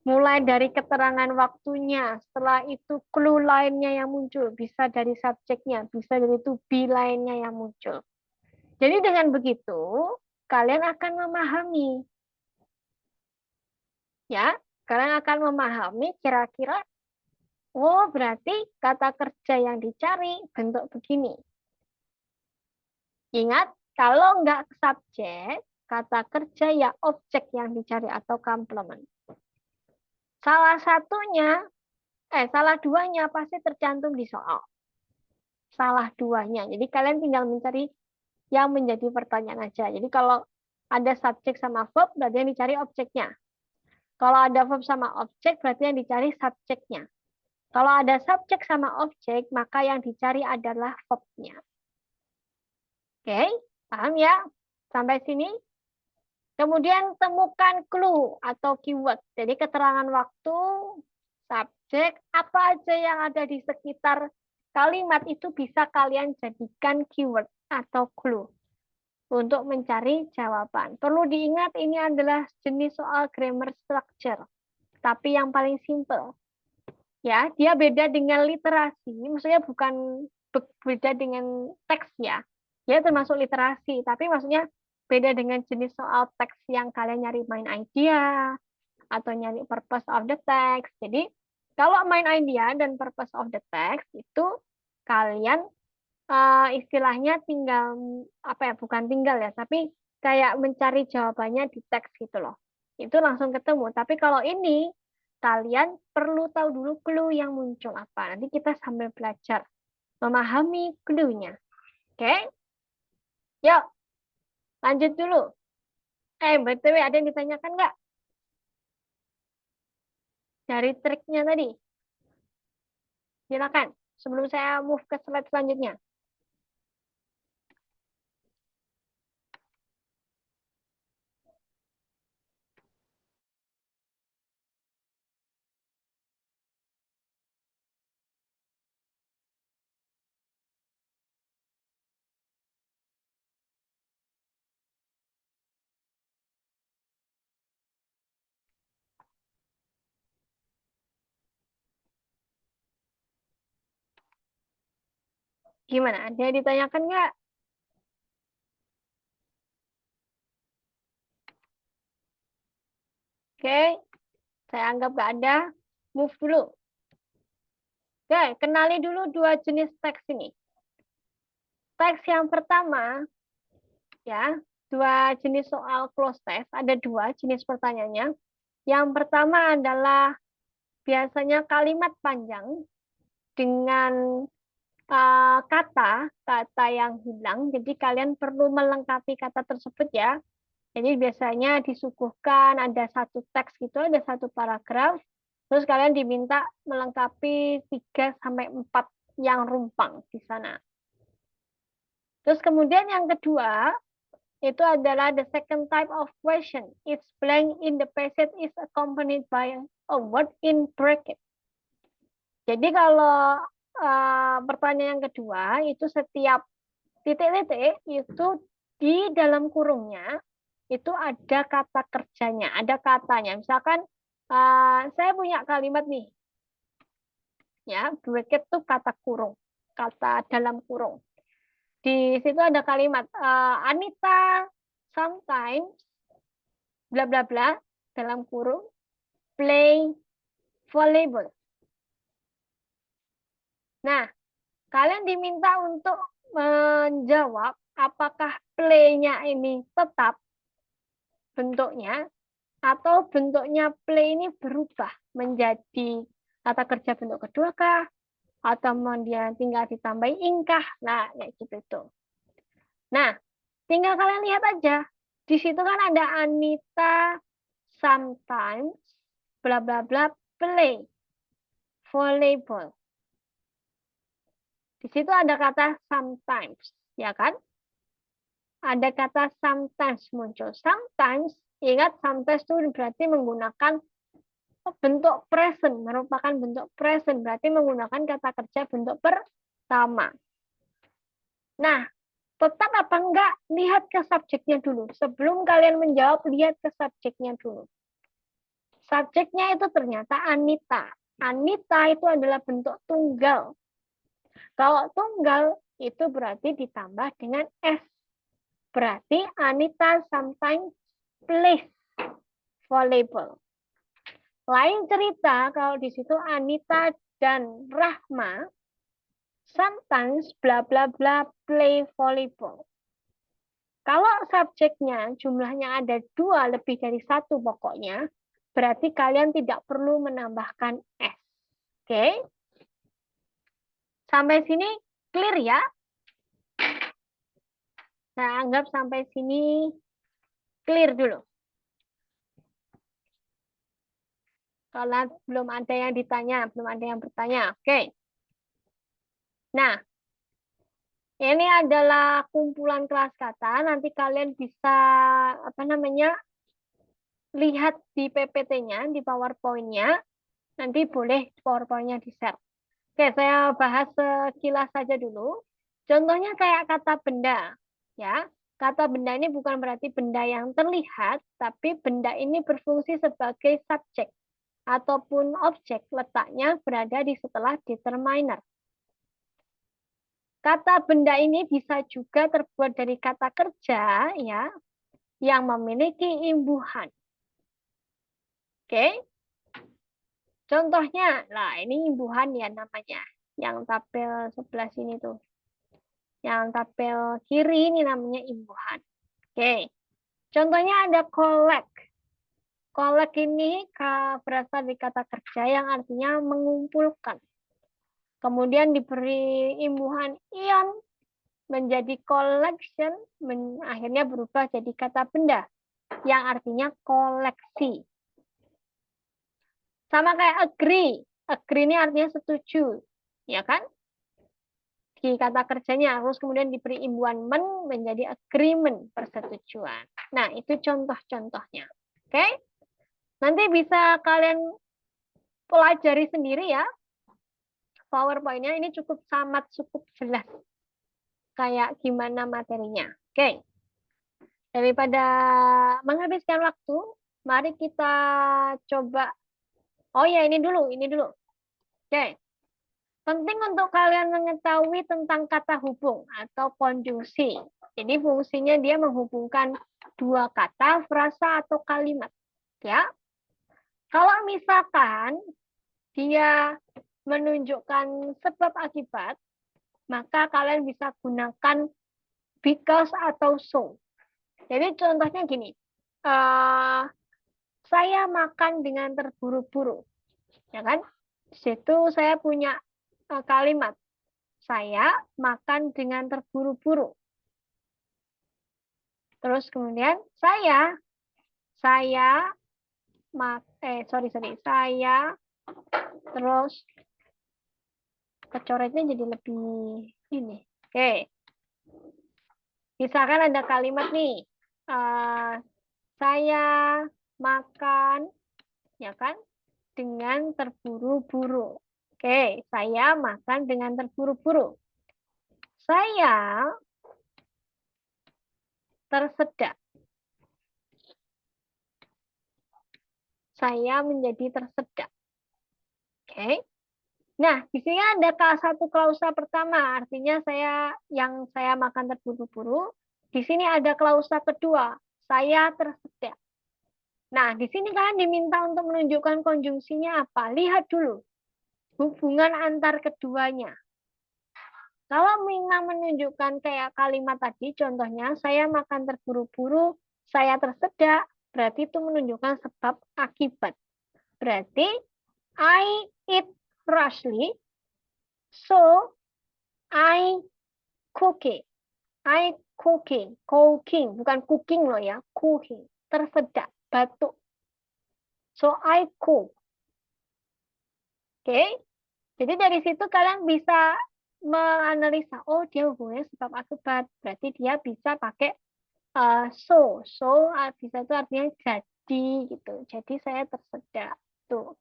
Mulai dari keterangan waktunya, setelah itu clue lainnya yang muncul, bisa dari subjeknya, bisa dari to be lainnya yang muncul. Jadi dengan begitu, kalian akan memahami. Ya, kalian akan memahami kira-kira, oh berarti kata kerja yang dicari bentuk begini. Ingat, kalau nggak subjek, kata kerja ya objek yang dicari atau komplement. Salah duanya pasti tercantum di soal. Salah duanya. Jadi kalian tinggal mencari yang menjadi pertanyaan aja. Jadi kalau ada subjek sama verb, berarti yang dicari objeknya. Kalau ada verb sama objek, berarti yang dicari subjeknya. Kalau ada subjek sama objek, maka yang dicari adalah verb-nya. Oke, paham ya? Sampai sini? Kemudian temukan clue atau keyword. Jadi keterangan waktu, subjek, apa aja yang ada di sekitar kalimat itu bisa kalian jadikan keyword atau clue untuk mencari jawaban. Perlu diingat ini adalah jenis soal grammar structure, tapi yang paling simple. Ya, dia beda dengan literasi, maksudnya bukan beda dengan teks ya. Dia termasuk literasi, tapi maksudnya beda dengan jenis soal teks yang kalian nyari main idea atau nyari purpose of the text. Jadi kalau main idea dan purpose of the text itu kalian istilahnya tinggal apa ya, bukan tinggal ya, tapi kayak mencari jawabannya di teks gitu loh. Itu langsung ketemu. Tapi kalau ini kalian perlu tahu dulu clue yang muncul apa. Nanti kita sambil belajar memahami clue-nya. Oke? Yuk, lanjut dulu. BTW ada yang ditanyakan nggak? Dari triknya tadi. Silakan. Sebelum saya move ke slide selanjutnya. Gimana? Ada yang ditanyakan nggak? Oke, saya anggap nggak ada. Move dulu. Oke, kenali dulu dua jenis teks ini. Teks yang pertama, ya, dua jenis soal close test. Ada dua jenis pertanyaannya. Yang pertama adalah biasanya kalimat panjang dengan kata yang hilang. Jadi kalian perlu melengkapi kata tersebut ya. Jadi biasanya disuguhkan ada satu teks gitu, ada satu paragraf. Terus kalian diminta melengkapi 3-4 yang rumpang di sana. Terus kemudian yang kedua, itu adalah the second type of question. Each blank in the passage is accompanied by a word in bracket. Jadi kalau pertanyaan yang kedua, itu setiap titik-titik itu di dalam kurungnya itu ada kata kerjanya, ada katanya. Misalkan saya punya kalimat nih, ya bracket itu kata kurung, kata dalam kurung. Di situ ada kalimat Anita sometimes bla bla bla dalam kurung play volleyball. Nah, kalian diminta untuk menjawab apakah play-nya ini tetap bentuknya atau bentuknya play ini berubah menjadi kata kerja bentuk kedua kah? Atau kemudian tinggal ditambahin ingkah. Nah, kayak gitu itu. Nah, tinggal kalian lihat aja. Di situ kan ada Anita sometimes bla bla bla play volleyball. Di situ ada kata sometimes, ya kan? Ada kata sometimes muncul. Sometimes, ingat sometimes itu berarti menggunakan bentuk present, merupakan bentuk present, berarti menggunakan kata kerja bentuk pertama. Nah, tetap apa enggak? Lihat ke subjeknya dulu. Sebelum kalian menjawab, lihat ke subjeknya dulu. Subjeknya itu ternyata Anita. Anita itu adalah bentuk tunggal. Kalau tunggal itu berarti ditambah dengan S. Berarti Anita sometimes plays volleyball. Lain cerita kalau di situ Anita dan Rahma sometimes bla bla bla play volleyball. Kalau subjeknya jumlahnya ada 2 lebih dari 1 pokoknya, berarti kalian tidak perlu menambahkan S. Oke? Sampai sini clear ya? Saya anggap sampai sini clear dulu. Kalau belum ada yang ditanya, belum ada yang bertanya. Oke. Nah, ini adalah kumpulan kelas kata. Nanti kalian bisa lihat di PPT-nya, di PowerPoint-nya. Nanti boleh PowerPoint-nya di-share. Oke, saya bahas sekilas saja dulu. Contohnya kayak kata benda, ya. Kata benda ini bukan berarti benda yang terlihat, tapi benda ini berfungsi sebagai subjek ataupun objek, letaknya berada di setelah determiner. Kata benda ini bisa juga terbuat dari kata kerja, ya, yang memiliki imbuhan. Oke. Contohnya, nah ini imbuhan ya namanya, yang tabel sebelah sini tuh. Yang tabel kiri ini namanya imbuhan. Oke. Contohnya ada collect. Collect ini berasal dari kata kerja yang artinya mengumpulkan. Kemudian diberi imbuhan ion menjadi collection, akhirnya berubah jadi kata benda yang artinya koleksi. Sama kayak agree. Agree ini artinya setuju, ya kan? Di kata kerjanya, terus kemudian diberi imbuhan men menjadi agreement, persetujuan. Nah, itu contoh-contohnya. Oke? Nanti bisa kalian pelajari sendiri ya. PowerPoint-nya ini cukup jelas. Kayak gimana materinya. Oke. Daripada menghabiskan waktu, mari kita coba. Oh ya, ini dulu. Oke. Penting untuk kalian mengetahui tentang kata hubung atau konjungsi. Jadi fungsinya dia menghubungkan 2 kata, frasa atau kalimat. Ya. Kalau misalkan dia menunjukkan sebab akibat, maka kalian bisa gunakan because atau so. Jadi contohnya gini, saya makan dengan terburu-buru. Ya kan? Di situ saya punya kalimat. Saya makan dengan terburu-buru. Terus kemudian saya saya terus kecoretnya jadi lebih ini. Oke. Misalkan ada kalimat nih. Saya makan ya kan dengan terburu-buru. Oke, saya makan dengan terburu-buru. Saya tersedak. Saya menjadi tersedak. Oke. Nah, di sini ada satu klausa pertama, artinya saya makan terburu-buru. Di sini ada klausa kedua, saya tersedak. Nah, di sini kalian diminta untuk menunjukkan konjungsinya apa? Lihat dulu hubungan antar keduanya. Kalau memang menunjukkan kayak kalimat tadi, contohnya saya makan terburu-buru, saya tersedak, berarti itu menunjukkan sebab akibat. Berarti I eat rashly, so I cooking. I cooking, bukan cooking loh ya, cooking. Tersedak, batuk. So I cook. Oke. Jadi dari situ kalian bisa menganalisa, oh dia hubungannya sebab akibat. Berarti dia bisa pakai so. So bisa itu artinya jadi gitu. Jadi saya tersedak. Tuh.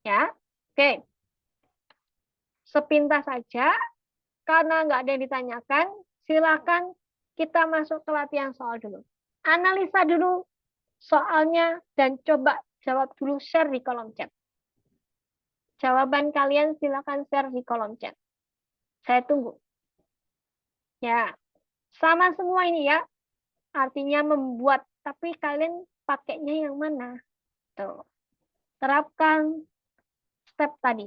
Ya. Oke. Sepintas saja. Karena nggak ada yang ditanyakan, silakan kita masuk ke latihan soal dulu. Analisa dulu soalnya dan coba jawab dulu, share di kolom chat. Jawaban kalian silakan share di kolom chat. Saya tunggu. Ya, sama semua ini ya. Artinya membuat, tapi kalian pakainya yang mana? Tuh. Terapkan step tadi.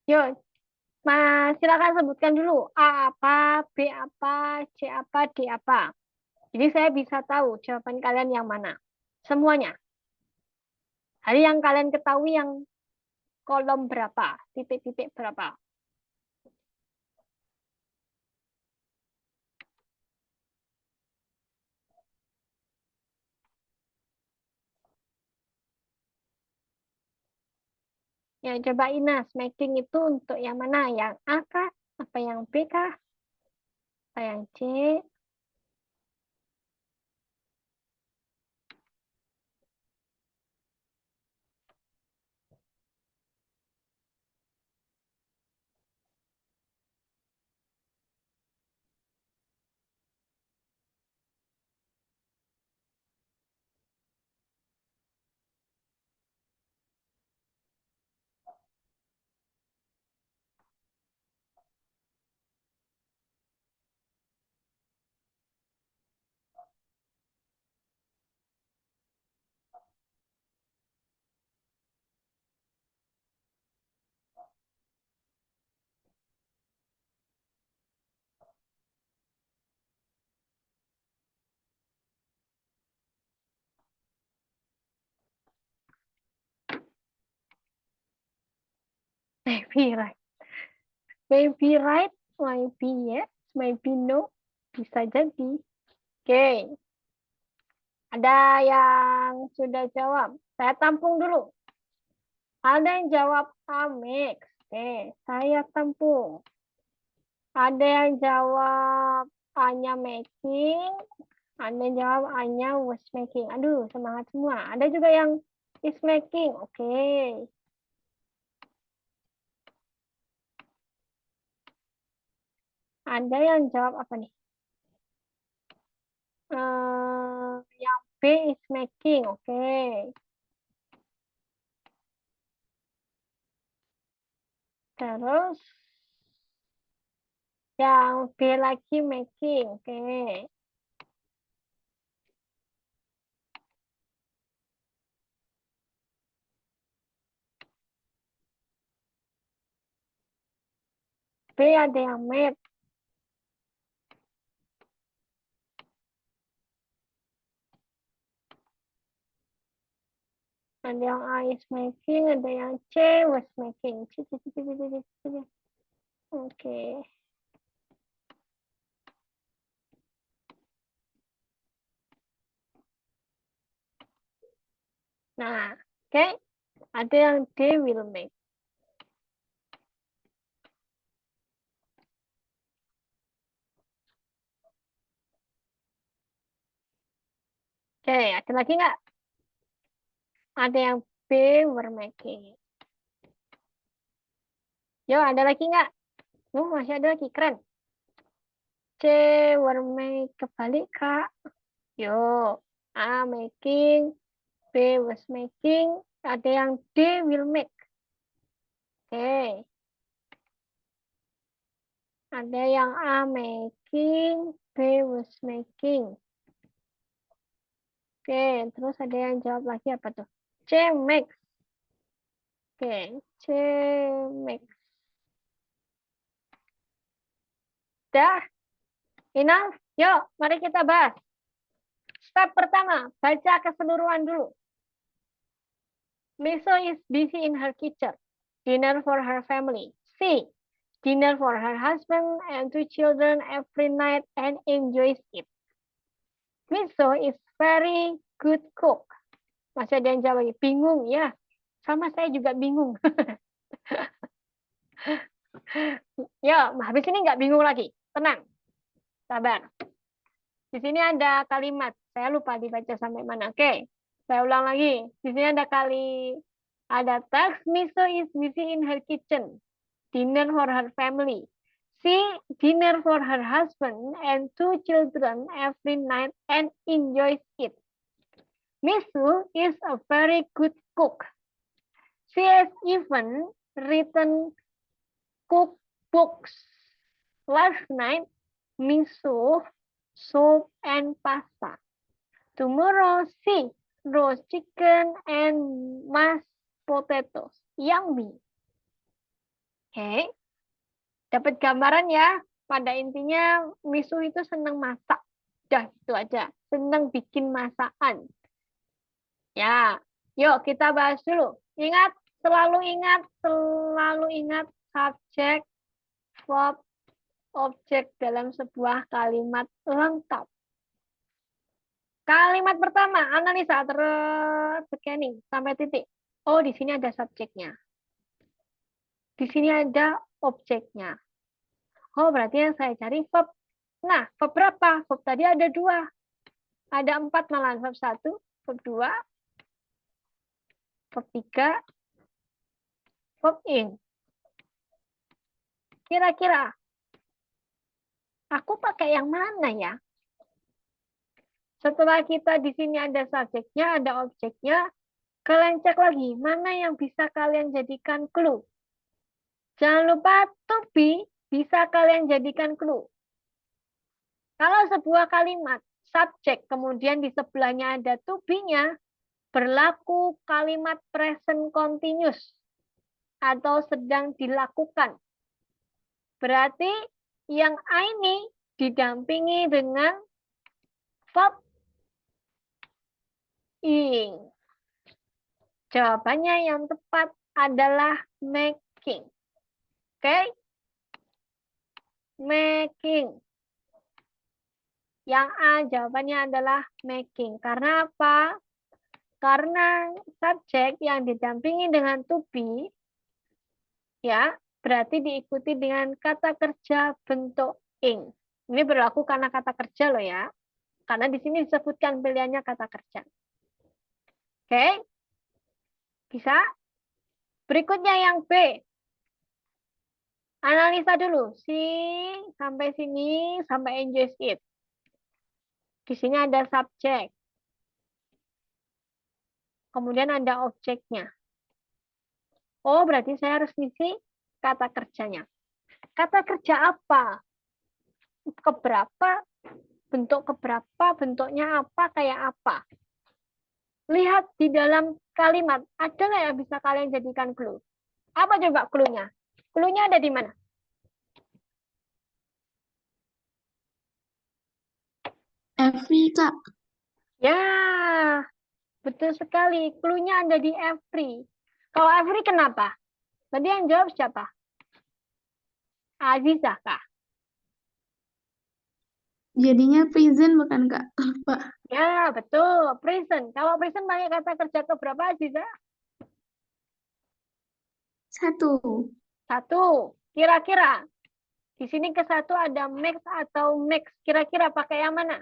Yuk, Mas, silakan sebutkan dulu A apa, B apa, C apa, D apa. Jadi saya bisa tahu jawaban kalian yang mana. Semuanya. Hari yang kalian ketahui yang kolom berapa, titik-titik berapa. Ya, coba Ina, making itu untuk yang mana? Yang A kah? Apa yang B kah? Apa yang C? Maybe right. Maybe right, maybe yes, maybe no. Bisa jadi. Oke. Ada yang sudah jawab. Saya tampung dulu. Ada yang jawab Amex. Oke, saya tampung. Ada yang jawab A-nya making. Ada yang jawab A-nya was making. Aduh, semangat semua. Ada juga yang is making. Oke. Ada yang jawab apa nih? Yang B is making, oke. Terus yang B lagi making, oke. B ada yang made. Ada yang A is making, ada yang C was making. Oke. Nah, oke. Ada yang D will make. Oke, ada lagi nggak? Ada yang B were making. Yo, ada lagi nggak? Masih ada lagi. Keren. C were make. Kebalik, Kak. Yo, A making, B was making. Ada yang D will make. Oke. Ada yang A making, B was making. Oke, terus ada yang jawab lagi apa tuh? C makes. Oke, C makes. Dah, enough. Yuk, mari kita bahas. Step pertama, baca keseluruhan dulu. Miso is busy in her kitchen. Dinner for her family. C. Dinner for her husband and 2 children every night and enjoys it. Miso is very good cook. Masih ada yang jawab lagi. Bingung ya. Sama saya juga bingung. Ya, habis ini nggak bingung lagi. Tenang. Sabar. Di sini ada kalimat. Saya lupa dibaca sampai mana. Oke. Saya ulang lagi. Di sini ada text. Miso is busy in her kitchen. Dinner for her family. She dinner for her husband and 2 children every night and enjoys it. Misu is a very good cook. She has even written cookbooks. Last night, miso, soup, and pasta. Tomorrow, she roast chicken and mashed potatoes. Yummy. Oke, dapat gambaran ya. Pada intinya, miso itu senang masak. Dah, itu aja. Senang bikin masakan. Ya, yuk kita bahas dulu. Selalu ingat subjek, verb, objek dalam sebuah kalimat lengkap. Kalimat pertama, analisa scanning sampai titik. Oh, di sini ada subjeknya. Di sini ada objeknya. Oh, berarti yang saya cari verb. Nah, verb berapa? Verb tadi ada 2. Ada 4 malahan. Verb 1, verb 2, verb 3, verb in. Kira-kira aku pakai yang mana ya? Setelah kita di sini ada subjeknya, ada objeknya, kalian cek lagi mana yang bisa kalian jadikan clue. Jangan lupa to be bisa kalian jadikan clue. Kalau sebuah kalimat subjek kemudian di sebelahnya ada to be-nya, berlaku kalimat present continuous atau sedang dilakukan. Berarti yang A ini didampingi dengan verb ing. Jawabannya yang tepat adalah making. Oke? Making. Yang A jawabannya adalah making. Karena apa? Karena subjek yang didampingi dengan to be, ya, berarti diikuti dengan kata kerja bentuk ing. Ini berlaku karena kata kerja loh ya. Karena di sini disebutkan pilihannya kata kerja. Oke? Bisa? Berikutnya yang B. Analisa dulu. Sampai sini, sampai enjoy it. Di sini ada subjek. Kemudian ada objeknya. Oh, berarti saya harus ngisi kata kerjanya. Kata kerja apa? Keberapa? Bentuk keberapa? Bentuknya apa? Kayak apa? Lihat di dalam kalimat. Ada nggak yang bisa kalian jadikan clue? Apa coba clue-nya? Clue-nya ada di mana? Every, Kak. Ya, betul sekali. Clue-nya ada di every. Kalau every kenapa? Tadi yang jawab siapa? Azizah kah? Jadinya present bukan, Kak? Lupa. Ya, betul. Present. Kalau present pakai kata kerja keberapa, Azizah? 1. Satu. Kira-kira di sini ke satu ada max atau max. Kira-kira pakai yang mana?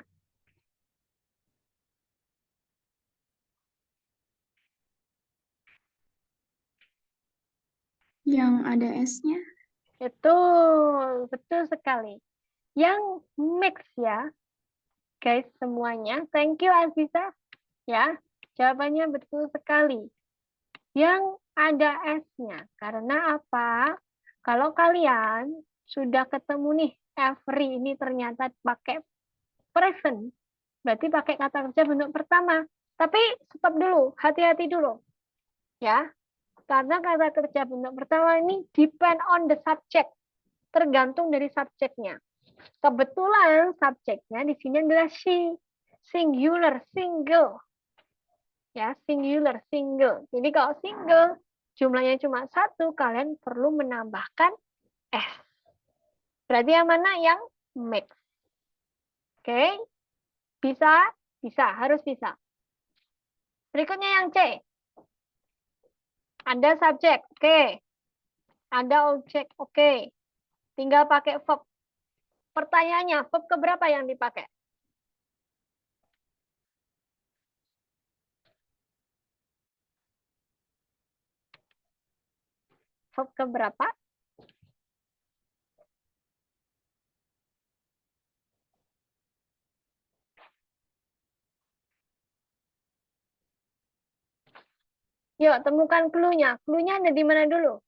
Yang ada S-nya. Betul, betul sekali. Yang max ya, guys semuanya. Thank you Aziza. Ya, jawabannya betul sekali. Yang ada S-nya. Karena apa? Kalau kalian sudah ketemu nih, every ini ternyata pakai present, berarti pakai kata kerja bentuk pertama. Tapi stop dulu, hati-hati dulu. Ya, karena kata kerja bentuk pertama ini depend on the subject, tergantung dari subjeknya. Kebetulan subjeknya di sini adalah she, singular, single. Ya, singular, single. Jadi kalau single, jumlahnya cuma satu, kalian perlu menambahkan S. Berarti yang mana? Yang mix. Oke, bisa? Bisa, harus bisa. Berikutnya yang C. Ada subjek, oke. Ada objek, oke. Tinggal pakai verb. Pertanyaannya, verb keberapa yang dipakai? Verb keberapa? Yuk, temukan clue-nya. Clue-nya ada di mana dulu?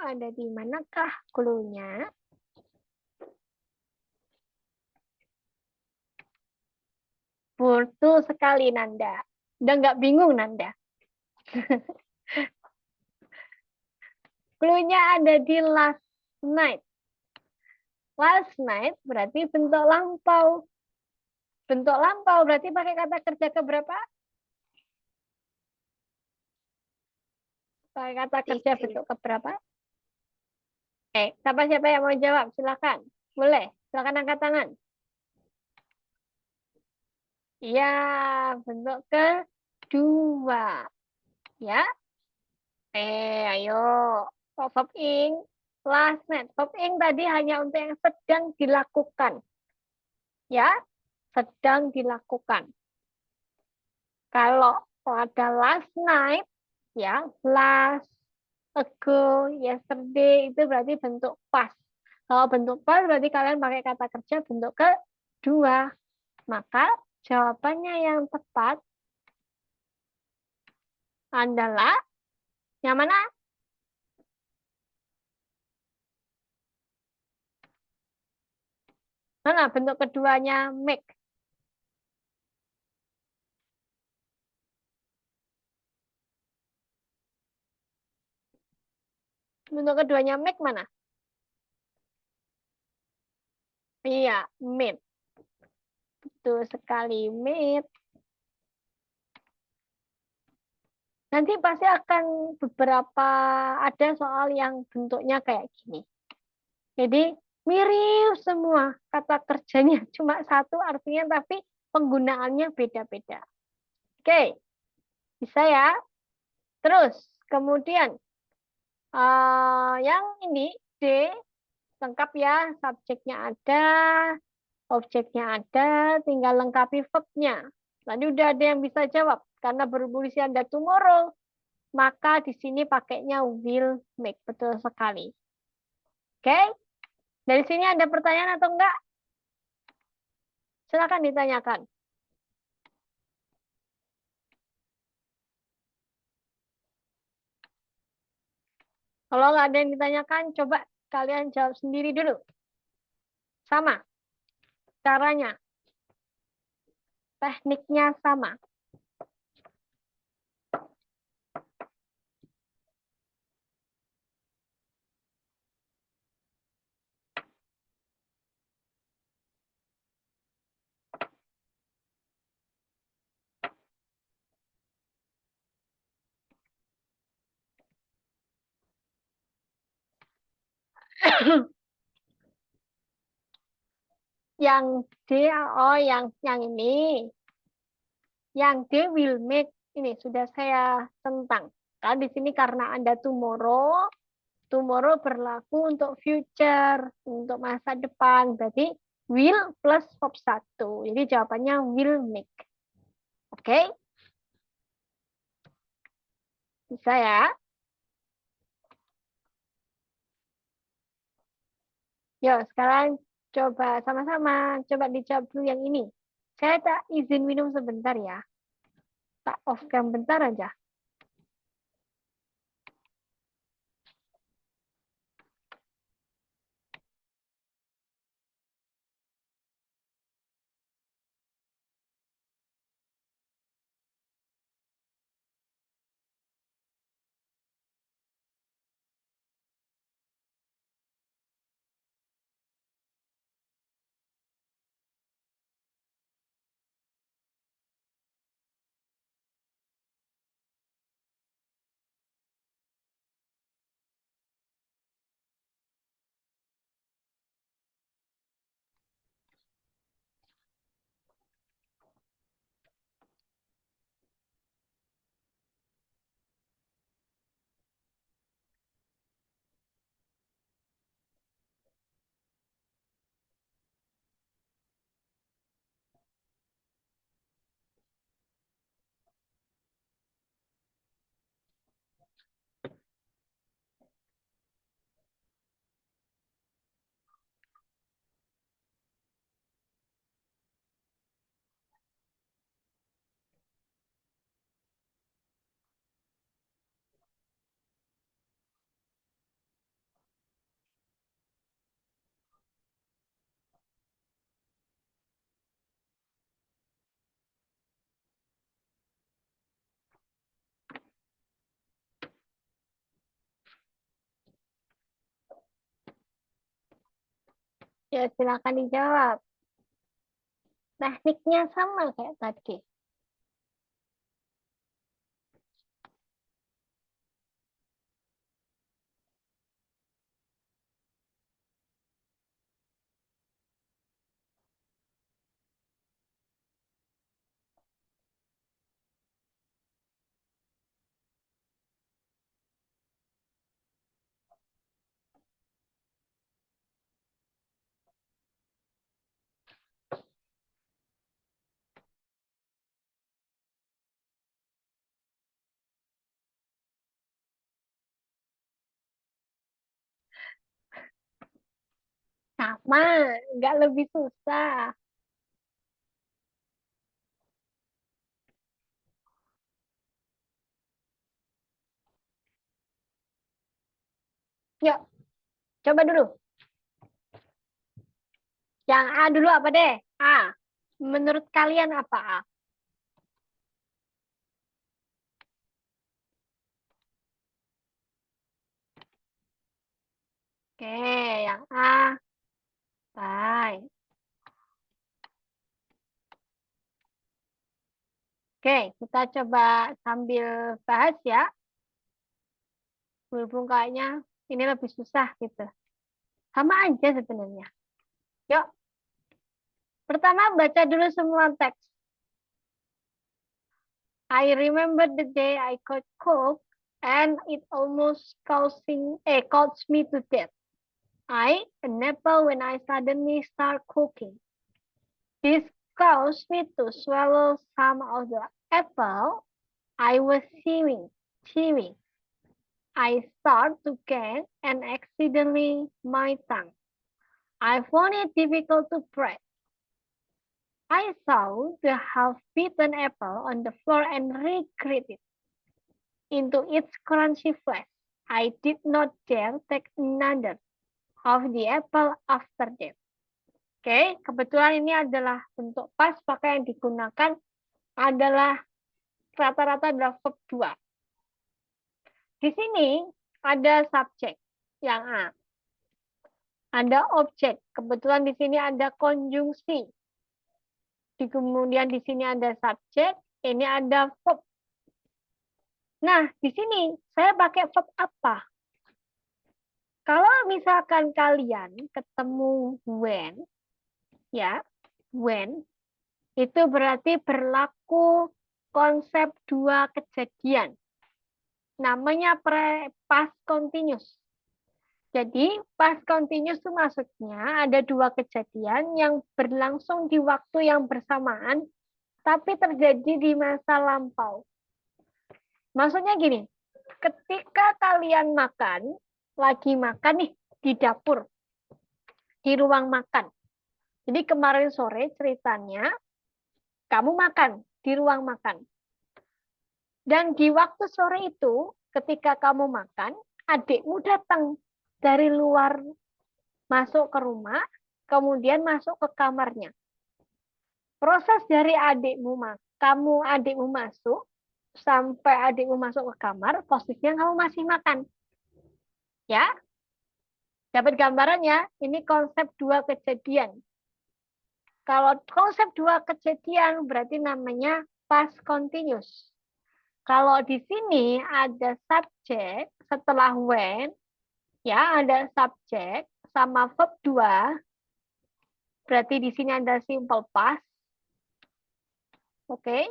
Ada di manakah clue-nya? Betul sekali, Nanda. Udah nggak bingung, Nanda. Clue-nya ada di last night. Last night berarti bentuk lampau. Bentuk lampau berarti pakai kata kerja keberapa? Pakai kata kerja bentuk keberapa? Siapa-siapa yang mau jawab? Silakan. Boleh. Silakan angkat tangan. Iya, bentuk kedua. Ya. Ayo. Verb ing. Last night. Verb ing tadi hanya untuk yang sedang dilakukan. Ya, sedang dilakukan. Kalau ada last night, ya, last, ago, yesterday, itu berarti bentuk past. Kalau bentuk past berarti kalian pakai kata kerja bentuk kedua. Maka jawabannya yang tepat adalah yang mana? Mana bentuk keduanya make? Bentuk keduanya make mana? Iya, made. Betul sekali, made. Nanti pasti akan beberapa ada soal yang bentuknya kayak gini. Jadi mirip semua, kata kerjanya cuma satu artinya tapi penggunaannya beda-beda. Oke, bisa ya. Terus kemudian yang ini D, Lengkap ya, subjeknya ada, objeknya ada, tinggal lengkapi verb-nya. Tadi udah ada yang bisa jawab. Karena berhubung isi Anda tomorrow, maka di sini pakainya will make. Betul sekali. Oke? Dari sini ada pertanyaan atau enggak? Silakan ditanyakan. Kalau nggak ada yang ditanyakan, coba kalian jawab sendiri dulu. Sama. Caranya. Tekniknya sama. Yang D, oh yang ini. Yang D will make, ini sudah saya tentang. Kan di sini karena Anda tomorrow, tomorrow berlaku untuk future, untuk masa depan. Berarti will plus verb 1. Jadi jawabannya will make. Oke? Bisa ya? Yuk, sekarang coba sama-sama. Coba dijawab dulu yang ini. Saya tak izin minum sebentar ya. Tak off cam bentar aja. Ya, silakan dijawab. Tekniknya sama kayak tadi. Sama, nggak lebih susah. Yuk, coba dulu. Yang A dulu apa deh? A. Menurut kalian apa A? Oke, yang A. Baik. Oke, kita coba sambil bahas ya. Berhubung kayaknya ini lebih susah gitu. Sama aja sebenarnya. Yuk, pertama baca dulu semua teks. I remember the day I got cold and it almost caused me to death. I eat an apple when I suddenly start cooking. This caused me to swallow some of the apple I was chewing. I start to gag and accidentally my tongue. I found it difficult to breathe. I saw the half-bitten apple on the floor and regret it into its crunchy flesh. I did not dare take another of the apple after that. Oke, kebetulan ini adalah bentuk past pakai yang digunakan adalah rata-rata adalah verb 2. Di sini ada subjek yang A. Ada objek. Kebetulan di sini ada konjungsi. Kemudian di sini ada subjek, ini ada verb. Nah, di sini saya pakai verb apa? Kalau misalkan kalian ketemu when, ya, when, itu berarti berlaku konsep 2 kejadian. Namanya past continuous. Jadi, past continuous itu maksudnya ada 2 kejadian yang berlangsung di waktu yang bersamaan, tapi terjadi di masa lampau. Maksudnya gini, ketika kalian makan, lagi makan nih di dapur, di ruang makan. Jadi kemarin sore ceritanya, kamu makan di ruang makan. Dan di waktu sore itu, ketika kamu makan, adikmu datang dari luar masuk ke rumah, kemudian masuk ke kamarnya. Proses dari adikmu masuk, sampai adikmu masuk ke kamar, posisinya kamu masih makan. Ya, dapat gambarannya, ini konsep 2 kejadian. Kalau konsep 2 kejadian berarti namanya past continuous. Kalau di sini ada subjek setelah when, ya ada subjek sama verb 2, berarti di sini ada simple past. Oke.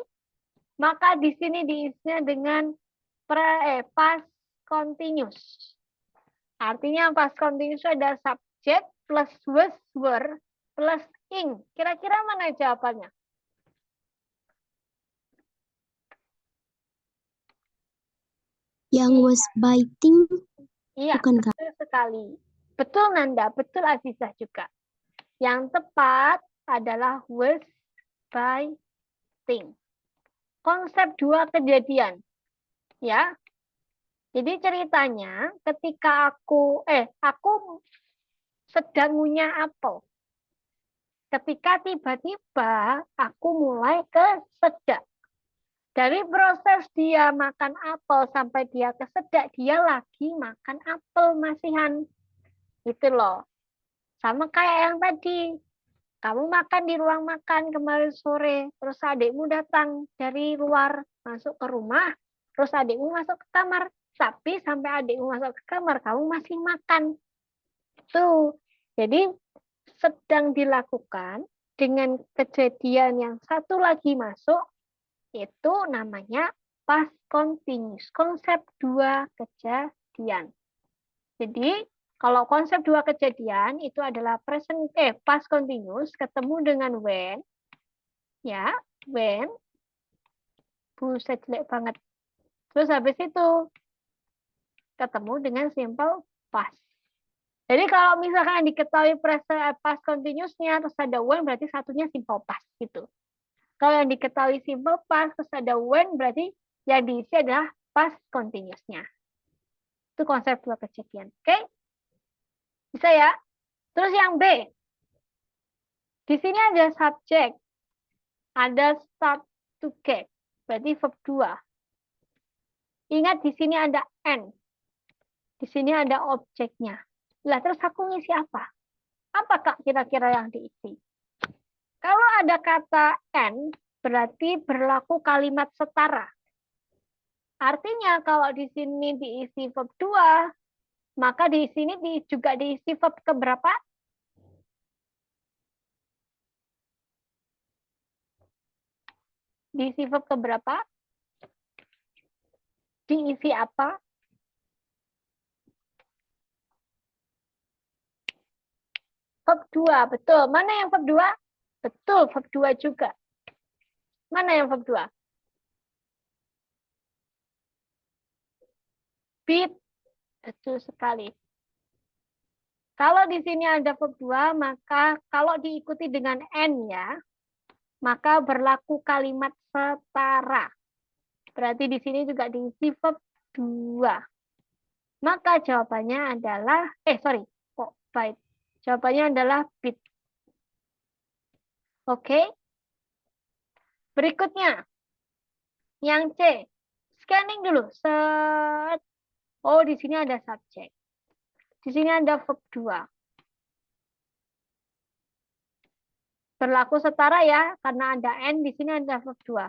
Maka di sini diisinya dengan past continuous. Artinya past continuous ada subjek plus was, were, plus ing. Kira-kira mana jawabannya? Yang was biting, Iya, bukan Kak? betul sekali. Betul Nanda, betul Azizah juga. Yang tepat adalah was biting. Konsep 2 kejadian. Ya. Jadi ceritanya ketika aku sedang ngunyah apel. Ketika tiba-tiba aku mulai kesedak. Dari proses dia makan apel sampai dia kesedak, dia lagi makan apel masihan. Gitu loh. Sama kayak yang tadi. Kamu makan di ruang makan kemarin sore, terus adikmu datang dari luar masuk ke rumah, terus adikmu masuk ke kamar. Tapi sampai adikmu masuk ke kamar, kamu masih makan. Tuh. Jadi sedang dilakukan dengan kejadian yang satu lagi masuk, itu namanya past continuous, konsep 2 kejadian. Jadi kalau konsep 2 kejadian itu adalah past continuous ketemu dengan when, ya when, buset jelek banget. Terus habis itu ketemu dengan simple past. Jadi kalau misalkan diketahui past continuous-nya terus ada when, berarti satunya simple past gitu. Kalau yang diketahui simple past terus ada when, berarti yang diisi adalah past continuous-nya. Itu konsep 2 kejadian. Oke? Bisa ya? Terus yang B. Di sini ada subjek. Ada start to get. Berarti verb 2. Ingat di sini ada and. Di sini ada objeknya. Lah terus aku ngisi apa? Apa Kak kira-kira yang diisi? Kalau ada kata and, berarti berlaku kalimat setara. Artinya kalau di sini diisi verb 2, maka di sini juga diisi verb keberapa? Diisi verb keberapa? Diisi apa? Verb 2, betul. Mana yang verb 2? Betul, verb 2 juga. Mana yang verb 2? Beat. Betul sekali. Kalau di sini ada verb 2, maka kalau diikuti dengan N ya, maka berlaku kalimat setara. Berarti di sini juga diisi verb 2. Maka jawabannya adalah, kok bite. Jawabannya adalah beat. Oke. Berikutnya, yang C. Scanning dulu. Set. Oh, di sini ada subjek. Di sini ada verb 2. Berlaku setara ya, karena ada N, di sini ada verb 2.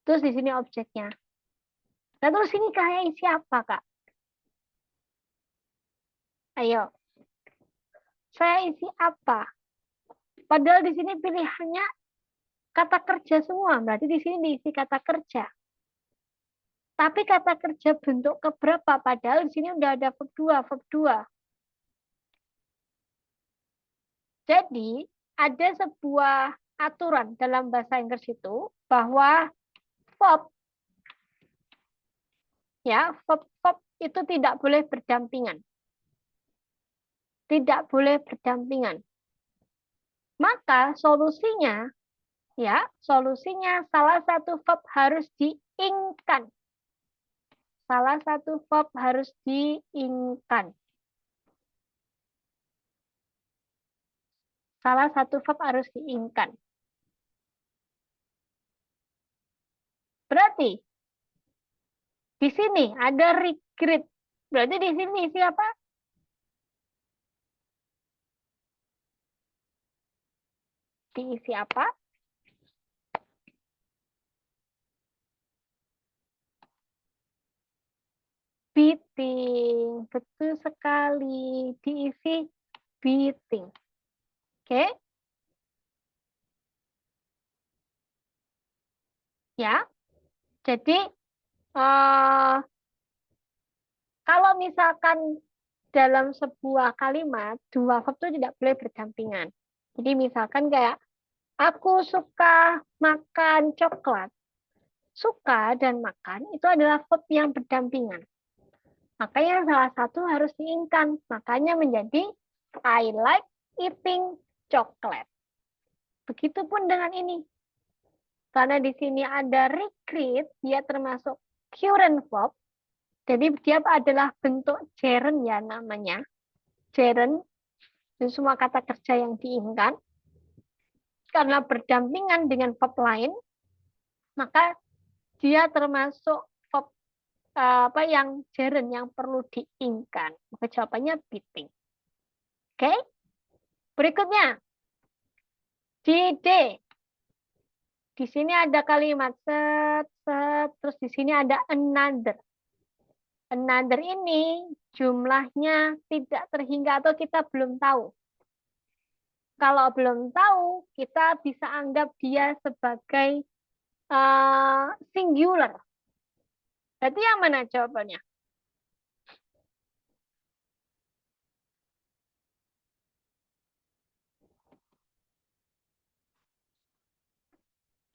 Terus di sini objeknya. Nah, terus ini kayak isi apa, Kak? Ayo. Saya isi apa? Padahal di sini pilihannya kata kerja semua. Berarti di sini diisi kata kerja. Tapi kata kerja bentuk keberapa? Padahal di sini udah ada verb 2, verb 2. Jadi, ada sebuah aturan dalam bahasa Inggris itu bahwa verb verb itu tidak boleh berdampingan. Tidak boleh berdampingan. Maka solusinya salah satu verb harus diingkan. Salah satu verb harus diingkan. Salah satu verb harus diingkan. Berarti di sini ada regret. Berarti di sini siapa? Diisi apa? Beating. Betul sekali. Diisi beating. Oke? Ya. Jadi kalau misalkan dalam sebuah kalimat dua verb itu tidak boleh berdampingan. Jadi misalkan kayak aku suka makan coklat. Suka dan makan itu adalah verb yang berdampingan. Makanya salah satu harus diingkan. Makanya menjadi I like eating chocolate. Begitupun dengan ini. Karena di sini ada regret, dia termasuk current verb. Jadi dia adalah bentuk gerund ya namanya. Gerund. Dan semua kata kerja yang diingkan. Karena berdampingan dengan verb lain, maka dia termasuk verb yang gerund yang perlu diingkan. Maka jawabannya beating. Oke? Berikutnya. Di D. Di sini ada kalimat set, terus di sini ada another. Another ini jumlahnya tidak terhingga atau kita belum tahu. Kalau belum tahu, kita bisa anggap dia sebagai singular. Berarti yang mana jawabannya?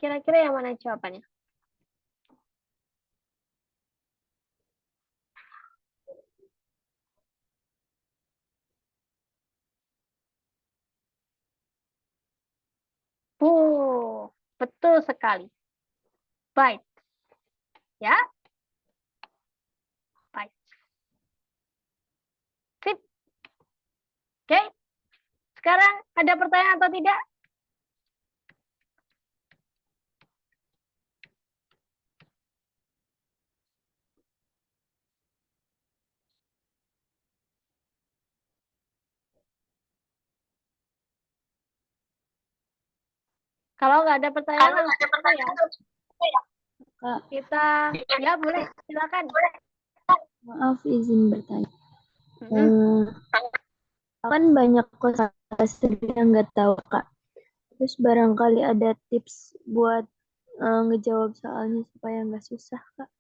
Kira-kira yang mana jawabannya? Betul sekali. Bite. Ya. Bite. Sip. Oke. Sekarang ada pertanyaan atau tidak? Kalau nggak ada pertanyaan, Kak, kita ya boleh, silakan. maaf izin bertanya. Kan banyak kosakata yang nggak tahu, Kak. Terus barangkali ada tips buat ngejawab soalnya supaya nggak susah, Kak.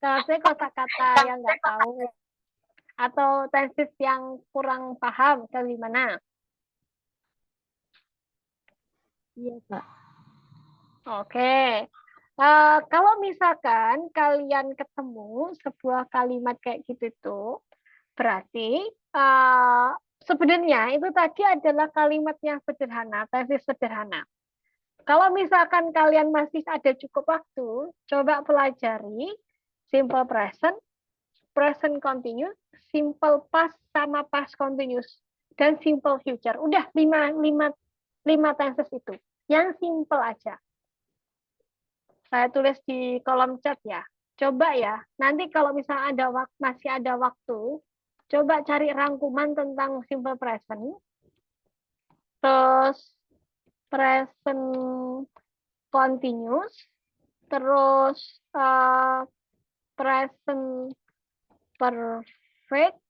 Kalau saya kosakata yang nggak tahu, Atau tenses yang kurang paham ke gimana? Iya, Kak. Oke. Kalau misalkan kalian ketemu sebuah kalimat kayak gitu itu, berarti sebenarnya itu tadi adalah kalimat yang sederhana, tesis sederhana. Kalau misalkan kalian masih ada cukup waktu, coba pelajari simple present, present continuous, simple past sama past continuous, dan simple future. Udah lima tenses itu. Yang simple aja. Saya tulis di kolom chat ya. Coba ya, nanti kalau misalnya masih ada waktu, coba cari rangkuman tentang simple present, terus present continuous, terus present perfect,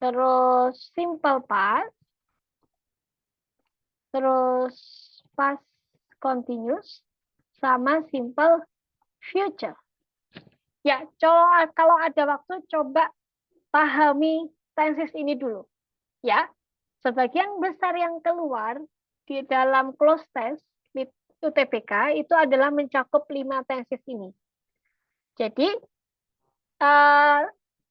terus simple past, terus past continuous, sama simple future. Ya, kalau ada waktu coba pahami tenses ini dulu. Ya, sebagian besar yang keluar di dalam close test di UTBK itu adalah mencakup 5 tenses ini. Jadi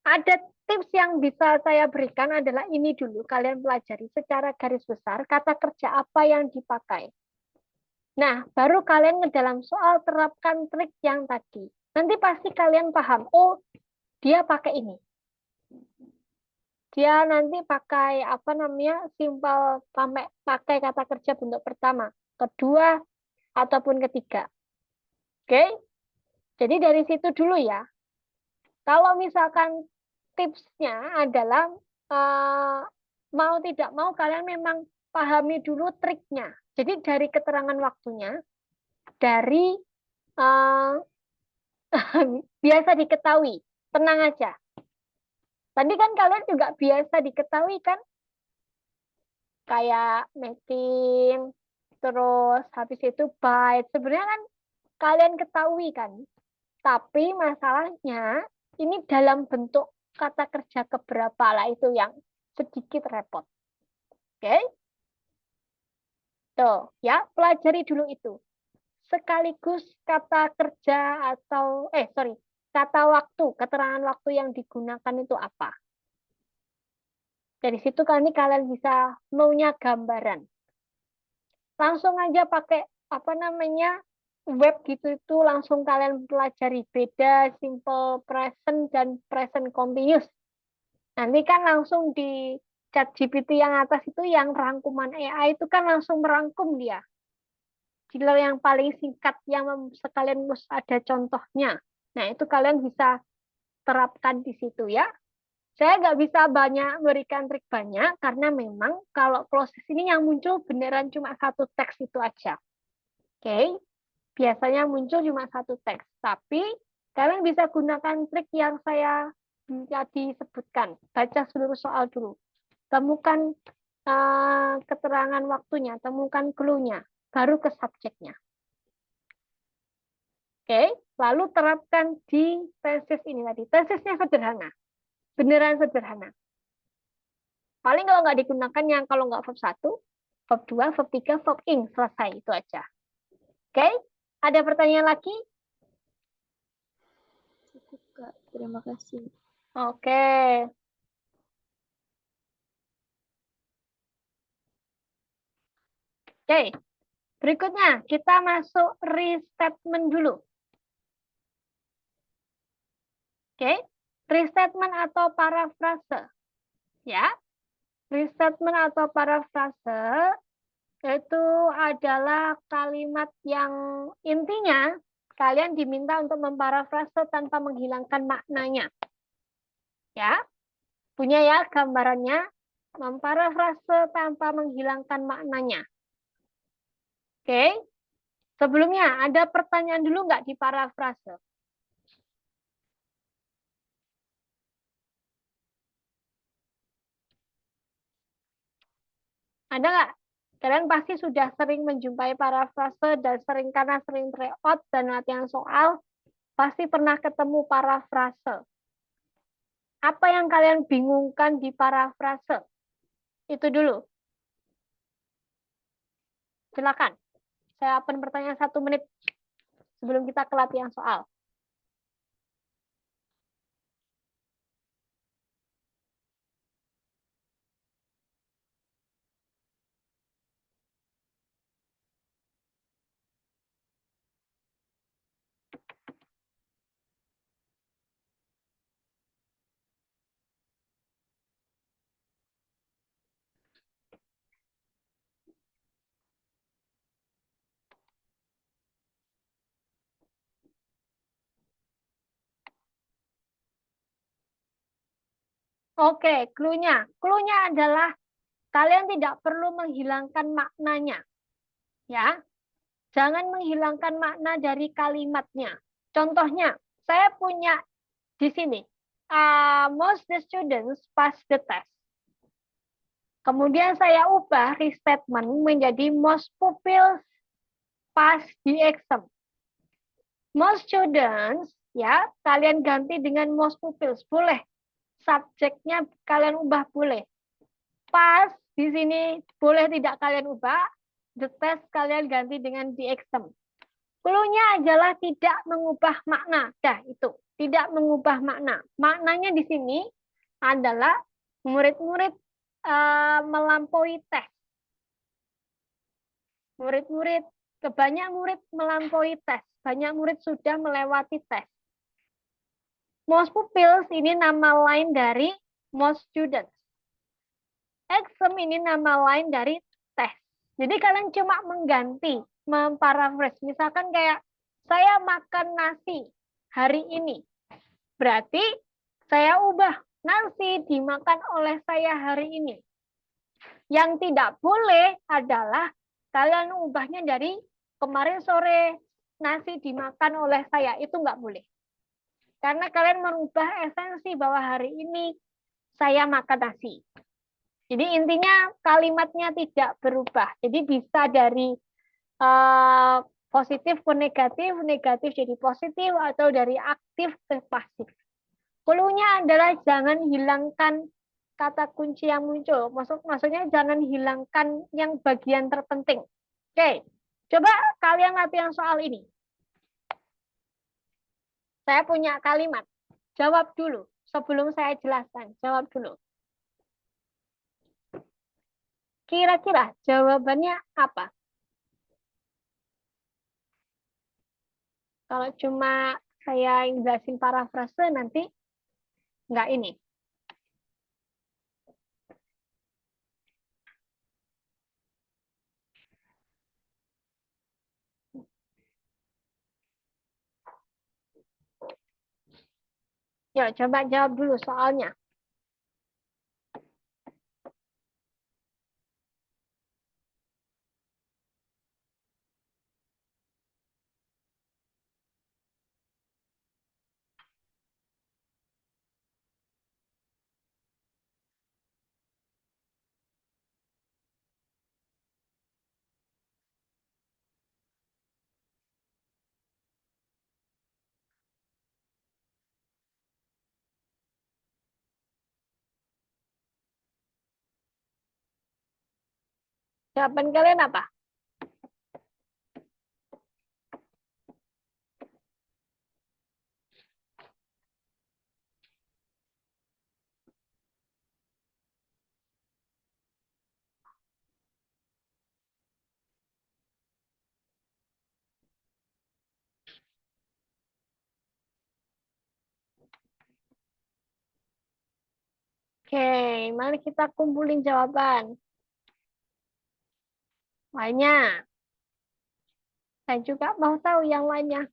ada tips yang bisa saya berikan adalah ini dulu, kalian pelajari secara garis besar kata kerja apa yang dipakai. Nah, baru kalian dalam soal terapkan trik yang tadi. Nanti pasti kalian paham, oh dia pakai ini. Dia nanti pakai apa namanya simple pakai kata kerja bentuk pertama, kedua ataupun ketiga. Oke? Jadi dari situ dulu ya. Kalau misalkan tipsnya adalah mau tidak mau kalian memang pahami dulu triknya. Jadi dari keterangan waktunya, dari biasa diketahui, tenang aja. Tadi kan kalian juga biasa diketahui kan, kayak making, terus habis itu byte. Sebenarnya kan kalian ketahui kan, tapi masalahnya ini dalam bentuk kata kerja keberapa lah itu yang sedikit repot. Oke? Tuh, ya, pelajari dulu itu. Sekaligus kata kerja atau kata waktu, keterangan waktu yang digunakan itu apa. Dari situ kalian bisa maunya gambaran. Langsung aja pakai apa namanya web gitu itu langsung kalian pelajari beda simple present dan present continuous. Nanti kan langsung di chat GPT yang atas itu yang rangkuman AI itu kan langsung merangkum dia. Killer yang paling singkat yang sekalian ada contohnya. Nah, itu kalian bisa terapkan di situ ya. Saya nggak bisa banyak berikan trik banyak karena memang kalau proses ini yang muncul beneran cuma satu teks itu aja. Oke, biasanya muncul cuma satu teks. Tapi kalian bisa gunakan trik yang saya tadi sebutkan. Baca seluruh soal dulu. Temukan keterangan waktunya, temukan clue-nya, baru ke subjeknya. Oke, lalu terapkan di tesis ini tadi. Tesisnya sederhana, beneran sederhana. Paling kalau nggak digunakan yang kalau nggak verb 1, verb 2, verb 3, verb ing. Selesai, itu aja. Oke, ada pertanyaan lagi? Cukup, Kak. Terima kasih. Oke. Oke, berikutnya kita masuk restatement dulu. Oke, restatement atau parafrase. Ya, restatement atau parafrase itu adalah kalimat yang intinya kalian diminta untuk memparafrase tanpa menghilangkan maknanya. Ya, punya ya gambarannya, memparafrase tanpa menghilangkan maknanya. Oke, sebelumnya ada pertanyaan dulu nggak di parafrase? Ada nggak? Kalian pasti sudah sering menjumpai parafrase dan karena sering tryout dan latihan soal, pasti pernah ketemu parafrase. Apa yang kalian bingungkan di parafrase? Itu dulu. Silakan. Saya akan bertanya 1 menit sebelum kita ke latihan soal. Oke, clue-nya. Clue-nya adalah kalian tidak perlu menghilangkan maknanya. Ya, jangan menghilangkan makna dari kalimatnya. Contohnya, saya punya di sini. Most the students pass the test. Kemudian saya ubah restatement menjadi most pupils pass the exam. Most students, ya, kalian ganti dengan most pupils. Boleh. Subjeknya kalian ubah, boleh. Pass di sini boleh tidak kalian ubah. The test kalian ganti dengan the exam. Clue-nya adalah tidak mengubah makna. Dah, itu. Tidak mengubah makna. Maknanya di sini adalah murid-murid melampaui tes. Murid-murid, banyak murid melampaui tes. Banyak murid sudah melewati tes. Most pupils ini nama lain dari most students. Exam ini nama lain dari tes. Jadi kalian cuma mengganti, memparaphrase. Misalkan kayak, saya makan nasi hari ini. Berarti saya ubah nasi dimakan oleh saya hari ini. Yang tidak boleh adalah kalian ubahnya dari kemarin sore nasi dimakan oleh saya. Itu nggak boleh. Karena kalian merubah esensi bahwa hari ini saya makan nasi. Jadi intinya kalimatnya tidak berubah. Jadi bisa dari positif ke negatif, negatif jadi positif, atau dari aktif ke pasif. Clue-nya adalah jangan hilangkan kata kunci yang muncul. Maksudnya jangan hilangkan yang bagian terpenting. Oke, coba kalian latihan soal ini. Saya punya kalimat. Jawab dulu. Sebelum saya jelaskan, jawab dulu. Kira-kira jawabannya apa? Kalau cuma saya jelasin parafrase nanti nggak ini. Yuk, coba jawab dulu soalnya. Jawaban kalian apa? Oke, mari kita kumpulin jawaban. Lainnya. Saya juga mau tahu yang lainnya.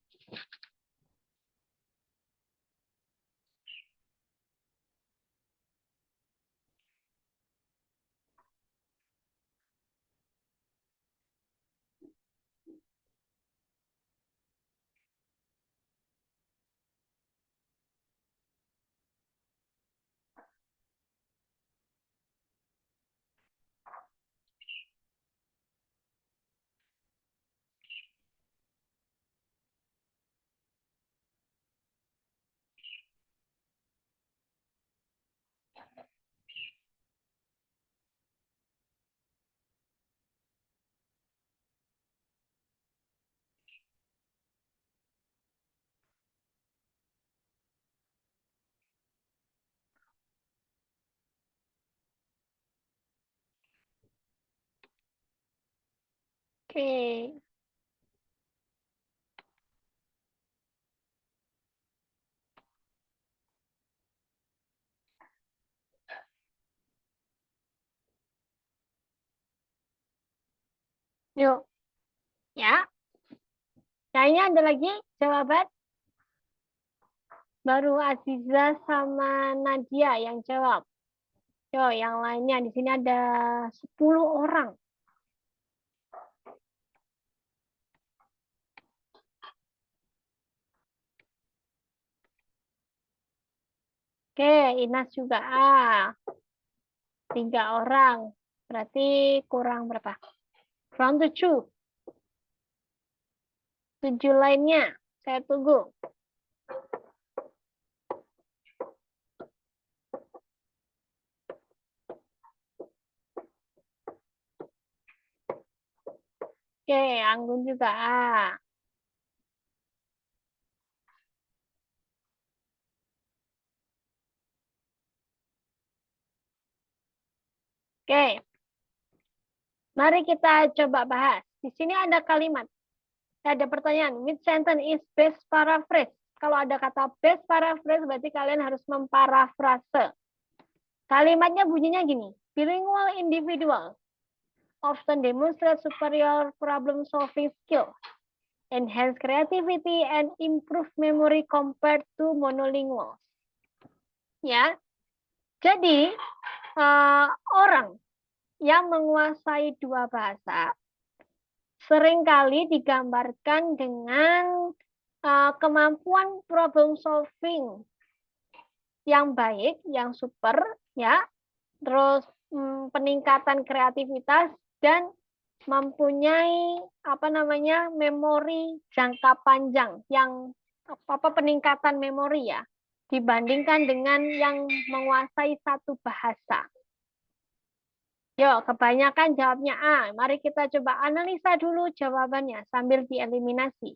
Oke. Yuk, ya. Kayaknya ada lagi jawaban. Baru Aziza sama Nadia yang jawab. Yo, yang lainnya di sini ada 10 orang. Oke, Inas juga A. 3 orang. Berarti kurang berapa? Kurang 7. 7 lainnya. Saya tunggu. Oke, Anggun juga A. Oke, mari kita coba bahas. Di sini ada kalimat. Ada pertanyaan. Which sentence is best paraphrase? Kalau ada kata best paraphrase, berarti kalian harus memparafrase. Kalimatnya bunyinya gini. Bilingual individual often demonstrate superior problem solving skill, enhance creativity, and improve memory compared to monolingual. Ya, jadi orang yang menguasai 2 bahasa seringkali digambarkan dengan kemampuan problem solving yang baik, yang super, ya, terus peningkatan kreativitas dan mempunyai memori jangka panjang yang peningkatan memori ya dibandingkan dengan yang menguasai satu bahasa. Yuk, kebanyakan jawabnya A. Mari kita coba analisa dulu jawabannya sambil dieliminasi.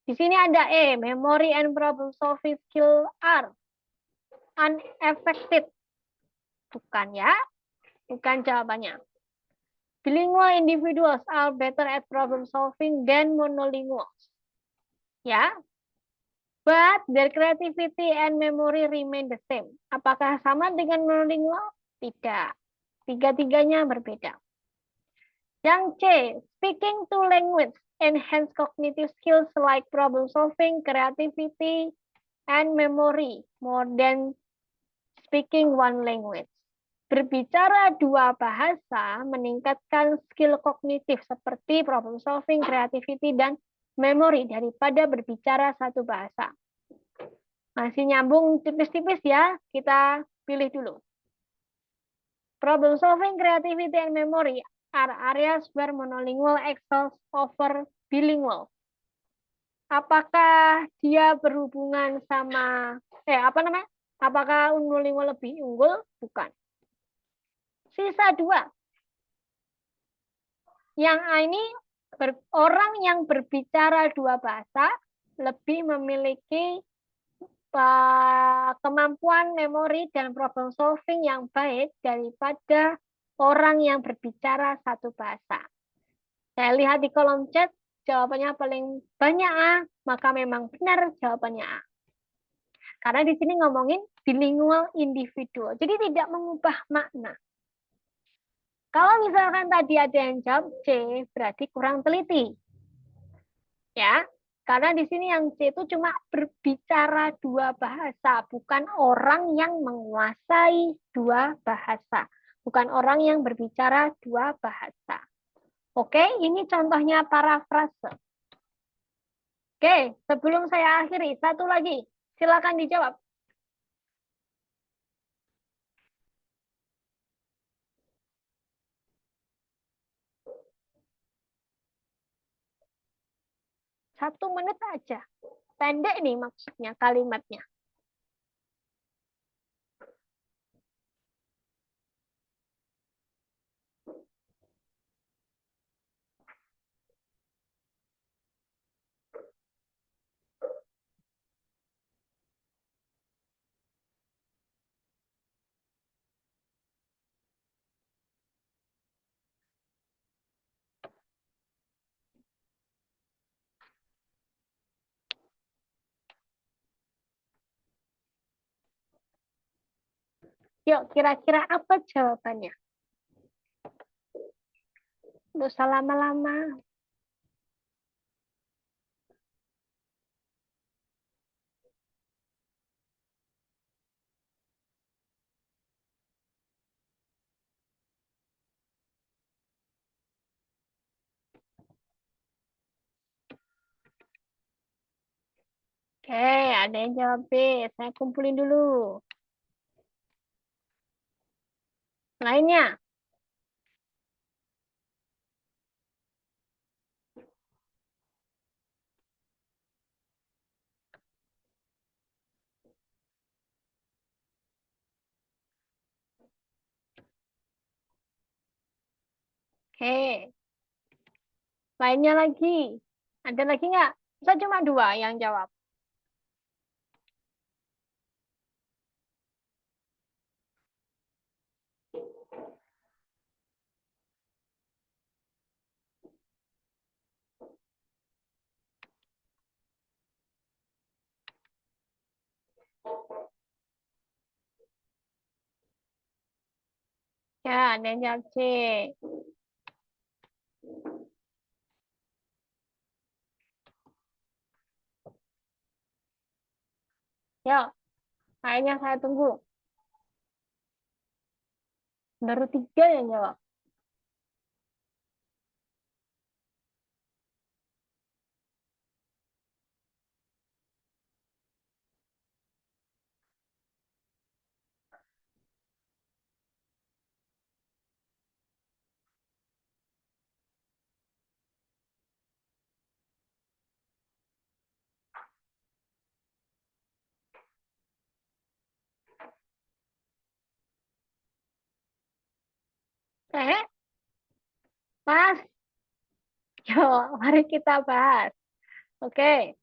Di sini ada E, memory and problem solving skill are unaffected. Bukan ya, bukan jawabannya. Bilingual individuals are better at problem solving than monolinguals. Ya, but their creativity and memory remain the same. Apakah sama dengan monolingual? Tidak. Tiga-tiganya berbeda. Yang C, speaking two language enhance cognitive skills like problem solving, creativity, and memory more than speaking one language. Berbicara 2 bahasa meningkatkan skill kognitif seperti problem solving, creativity, dan memory daripada berbicara 1 bahasa. Masih nyambung tipis-tipis ya, kita pilih dulu. Problem solving, creativity, and memory are areas where monolingual excels over bilingual. Apakah dia berhubungan sama apakah monolingual lebih unggul? Bukan. Sisa 2. Yang ini orang yang berbicara 2 bahasa lebih memiliki kemampuan memori dan problem solving yang baik daripada orang yang berbicara 1 bahasa. Saya lihat di kolom chat, jawabannya paling banyak A, maka memang benar jawabannya A. Karena di sini ngomongin bilingual individual, jadi tidak mengubah makna. Kalau misalkan tadi ada yang jawab C, berarti kurang teliti. Ya, karena di sini yang C itu cuma berbicara 2 bahasa, bukan orang yang menguasai 2 bahasa. Bukan orang yang berbicara 2 bahasa. Oke, ini contohnya parafrase. Oke, sebelum saya akhiri, satu lagi. Silakan dijawab. Satu menit aja. Pendek nih maksudnya kalimatnya. Yuk, kira-kira apa jawabannya? Nggak usah lama-lama. Oke, ada yang jawab B. Saya kumpulin dulu. Lainnya? Oke. Lainnya lagi. Ada lagi nggak? Saya cuma 2 yang jawab. Ya, ada yang jawab C. Yuk, lainnya saya tunggu. Baru 3 yang jawab. Mas, yuk, mari kita bahas. Oke,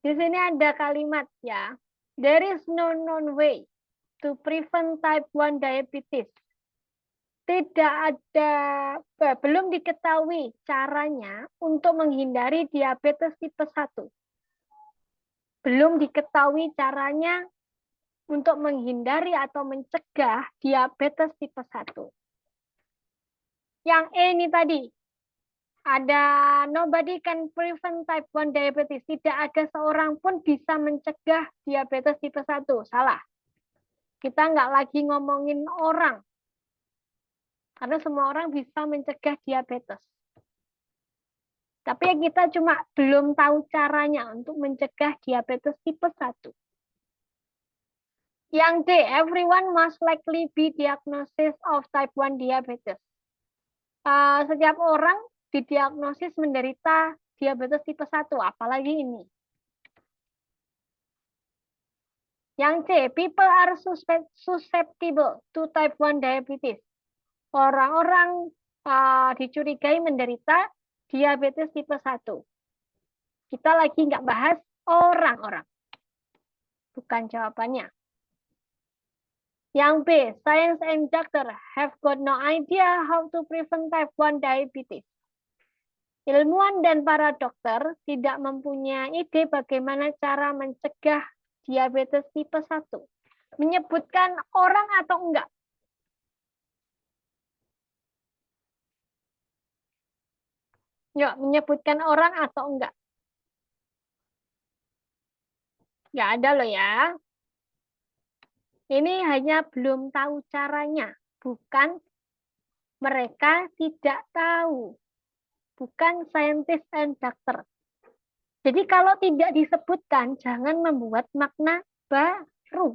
di sini ada kalimat ya. There is no known way to prevent type 1 diabetes. Tidak ada, belum diketahui caranya untuk menghindari diabetes tipe 1. Belum diketahui caranya untuk menghindari atau mencegah diabetes tipe 1. Yang E ini tadi, ada nobody can prevent type 1 diabetes. Tidak ada seorang pun bisa mencegah diabetes tipe 1. Salah. Kita nggak lagi ngomongin orang. Karena semua orang bisa mencegah diabetes. Tapi kita cuma belum tahu caranya untuk mencegah diabetes tipe 1. Yang D, everyone must likely be diagnosis of type 1 diabetes. Setiap orang didiagnosis menderita diabetes tipe 1, apalagi ini. Yang C, people are susceptible to type 1 diabetes. Orang-orang dicurigai menderita diabetes tipe 1. Kita lagi nggak bahas orang-orang. Bukan jawabannya. Yang B, science and doctor have got no idea how to prevent type 1 diabetes. Ilmuwan dan para dokter tidak mempunyai ide bagaimana cara mencegah diabetes tipe 1. Menyebutkan orang atau enggak? Yuk, menyebutkan orang atau enggak? Enggak ada loh ya. Ini hanya belum tahu caranya, bukan mereka tidak tahu. Bukan scientist and doctor. Jadi kalau tidak disebutkan, jangan membuat makna baru.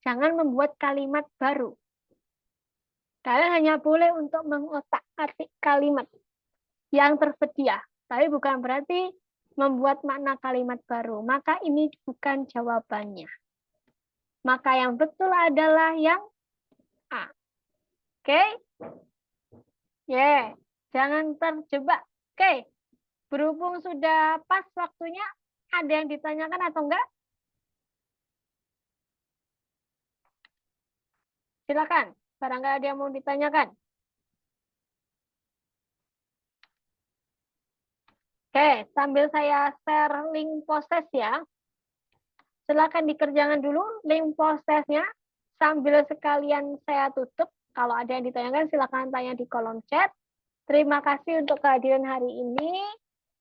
Jangan membuat kalimat baru. Kalian hanya boleh untuk mengotak-atik kalimat yang tersedia. Tapi bukan berarti membuat makna kalimat baru. Maka ini bukan jawabannya. Maka yang betul adalah yang A. Oke? Yeah. Jangan terjebak. Oke. Berhubung sudah pas waktunya, ada yang ditanyakan atau enggak? Silakan. Barangkali ada yang mau ditanyakan. Oke, sambil saya share link proses ya. Silakan dikerjakan dulu link prosesnya. sambil sekalian saya tutup, kalau ada yang ditanyakan silakan tanya di kolom chat. Terima kasih untuk kehadiran hari ini.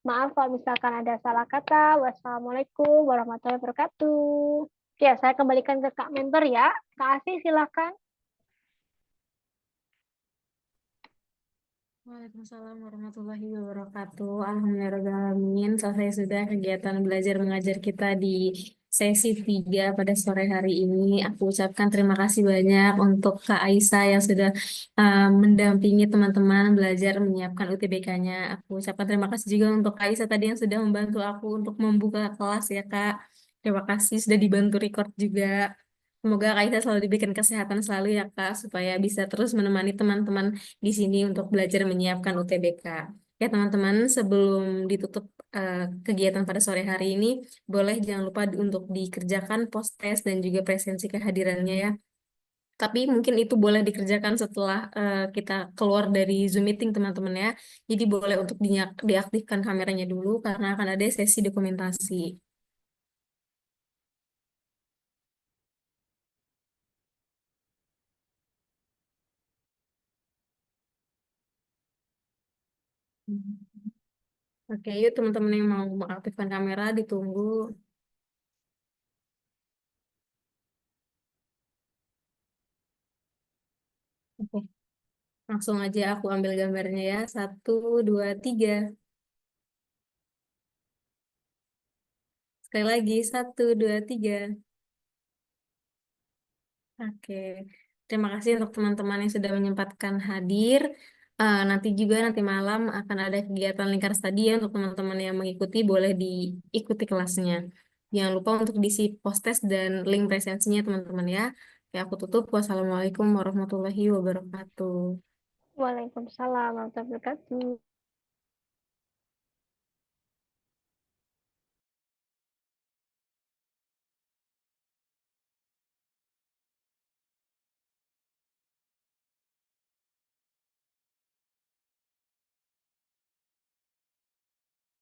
Maaf kalau misalkan ada salah kata. Wassalamualaikum warahmatullahi wabarakatuh. Ya, saya kembalikan ke Kak Mentor ya. Kak Asih silakan. Waalaikumsalam warahmatullahi wabarakatuh. Alhamdulillahirrahmanirrahim. Selesai sudah kegiatan belajar mengajar kita di sesi 3 pada sore hari ini. Aku ucapkan terima kasih banyak untuk Kak Aisyah yang sudah mendampingi teman-teman belajar menyiapkan UTBK-nya. Aku ucapkan terima kasih juga untuk Kak Aisyah tadi yang sudah membantu aku untuk membuka kelas ya Kak. Terima kasih sudah dibantu record juga. Semoga Kak Aisyah selalu diberikan kesehatan selalu ya Kak, supaya bisa terus menemani teman-teman di sini untuk belajar menyiapkan UTBK. Ya teman-teman, sebelum ditutup kegiatan pada sore hari ini, boleh jangan lupa untuk dikerjakan post test dan juga presensi kehadirannya ya. Tapi mungkin itu boleh dikerjakan setelah kita keluar dari Zoom meeting teman-teman ya. Jadi boleh untuk diaktifkan kameranya dulu karena akan ada sesi dokumentasi. Oke, yuk teman-teman yang mau mengaktifkan kamera ditunggu. Oke, langsung aja aku ambil gambarnya ya. Satu, dua, tiga. Sekali lagi, satu, dua, tiga. Oke, terima kasih untuk teman-teman yang sudah menyempatkan hadir. Nanti malam akan ada kegiatan lingkar studi ya untuk teman-teman yang mengikuti, boleh diikuti kelasnya. Jangan lupa untuk diisi post-test dan link presensinya teman-teman ya. Oke, aku tutup. Wassalamualaikum warahmatullahi wabarakatuh. Waalaikumsalam warahmatullahi wabarakatuh.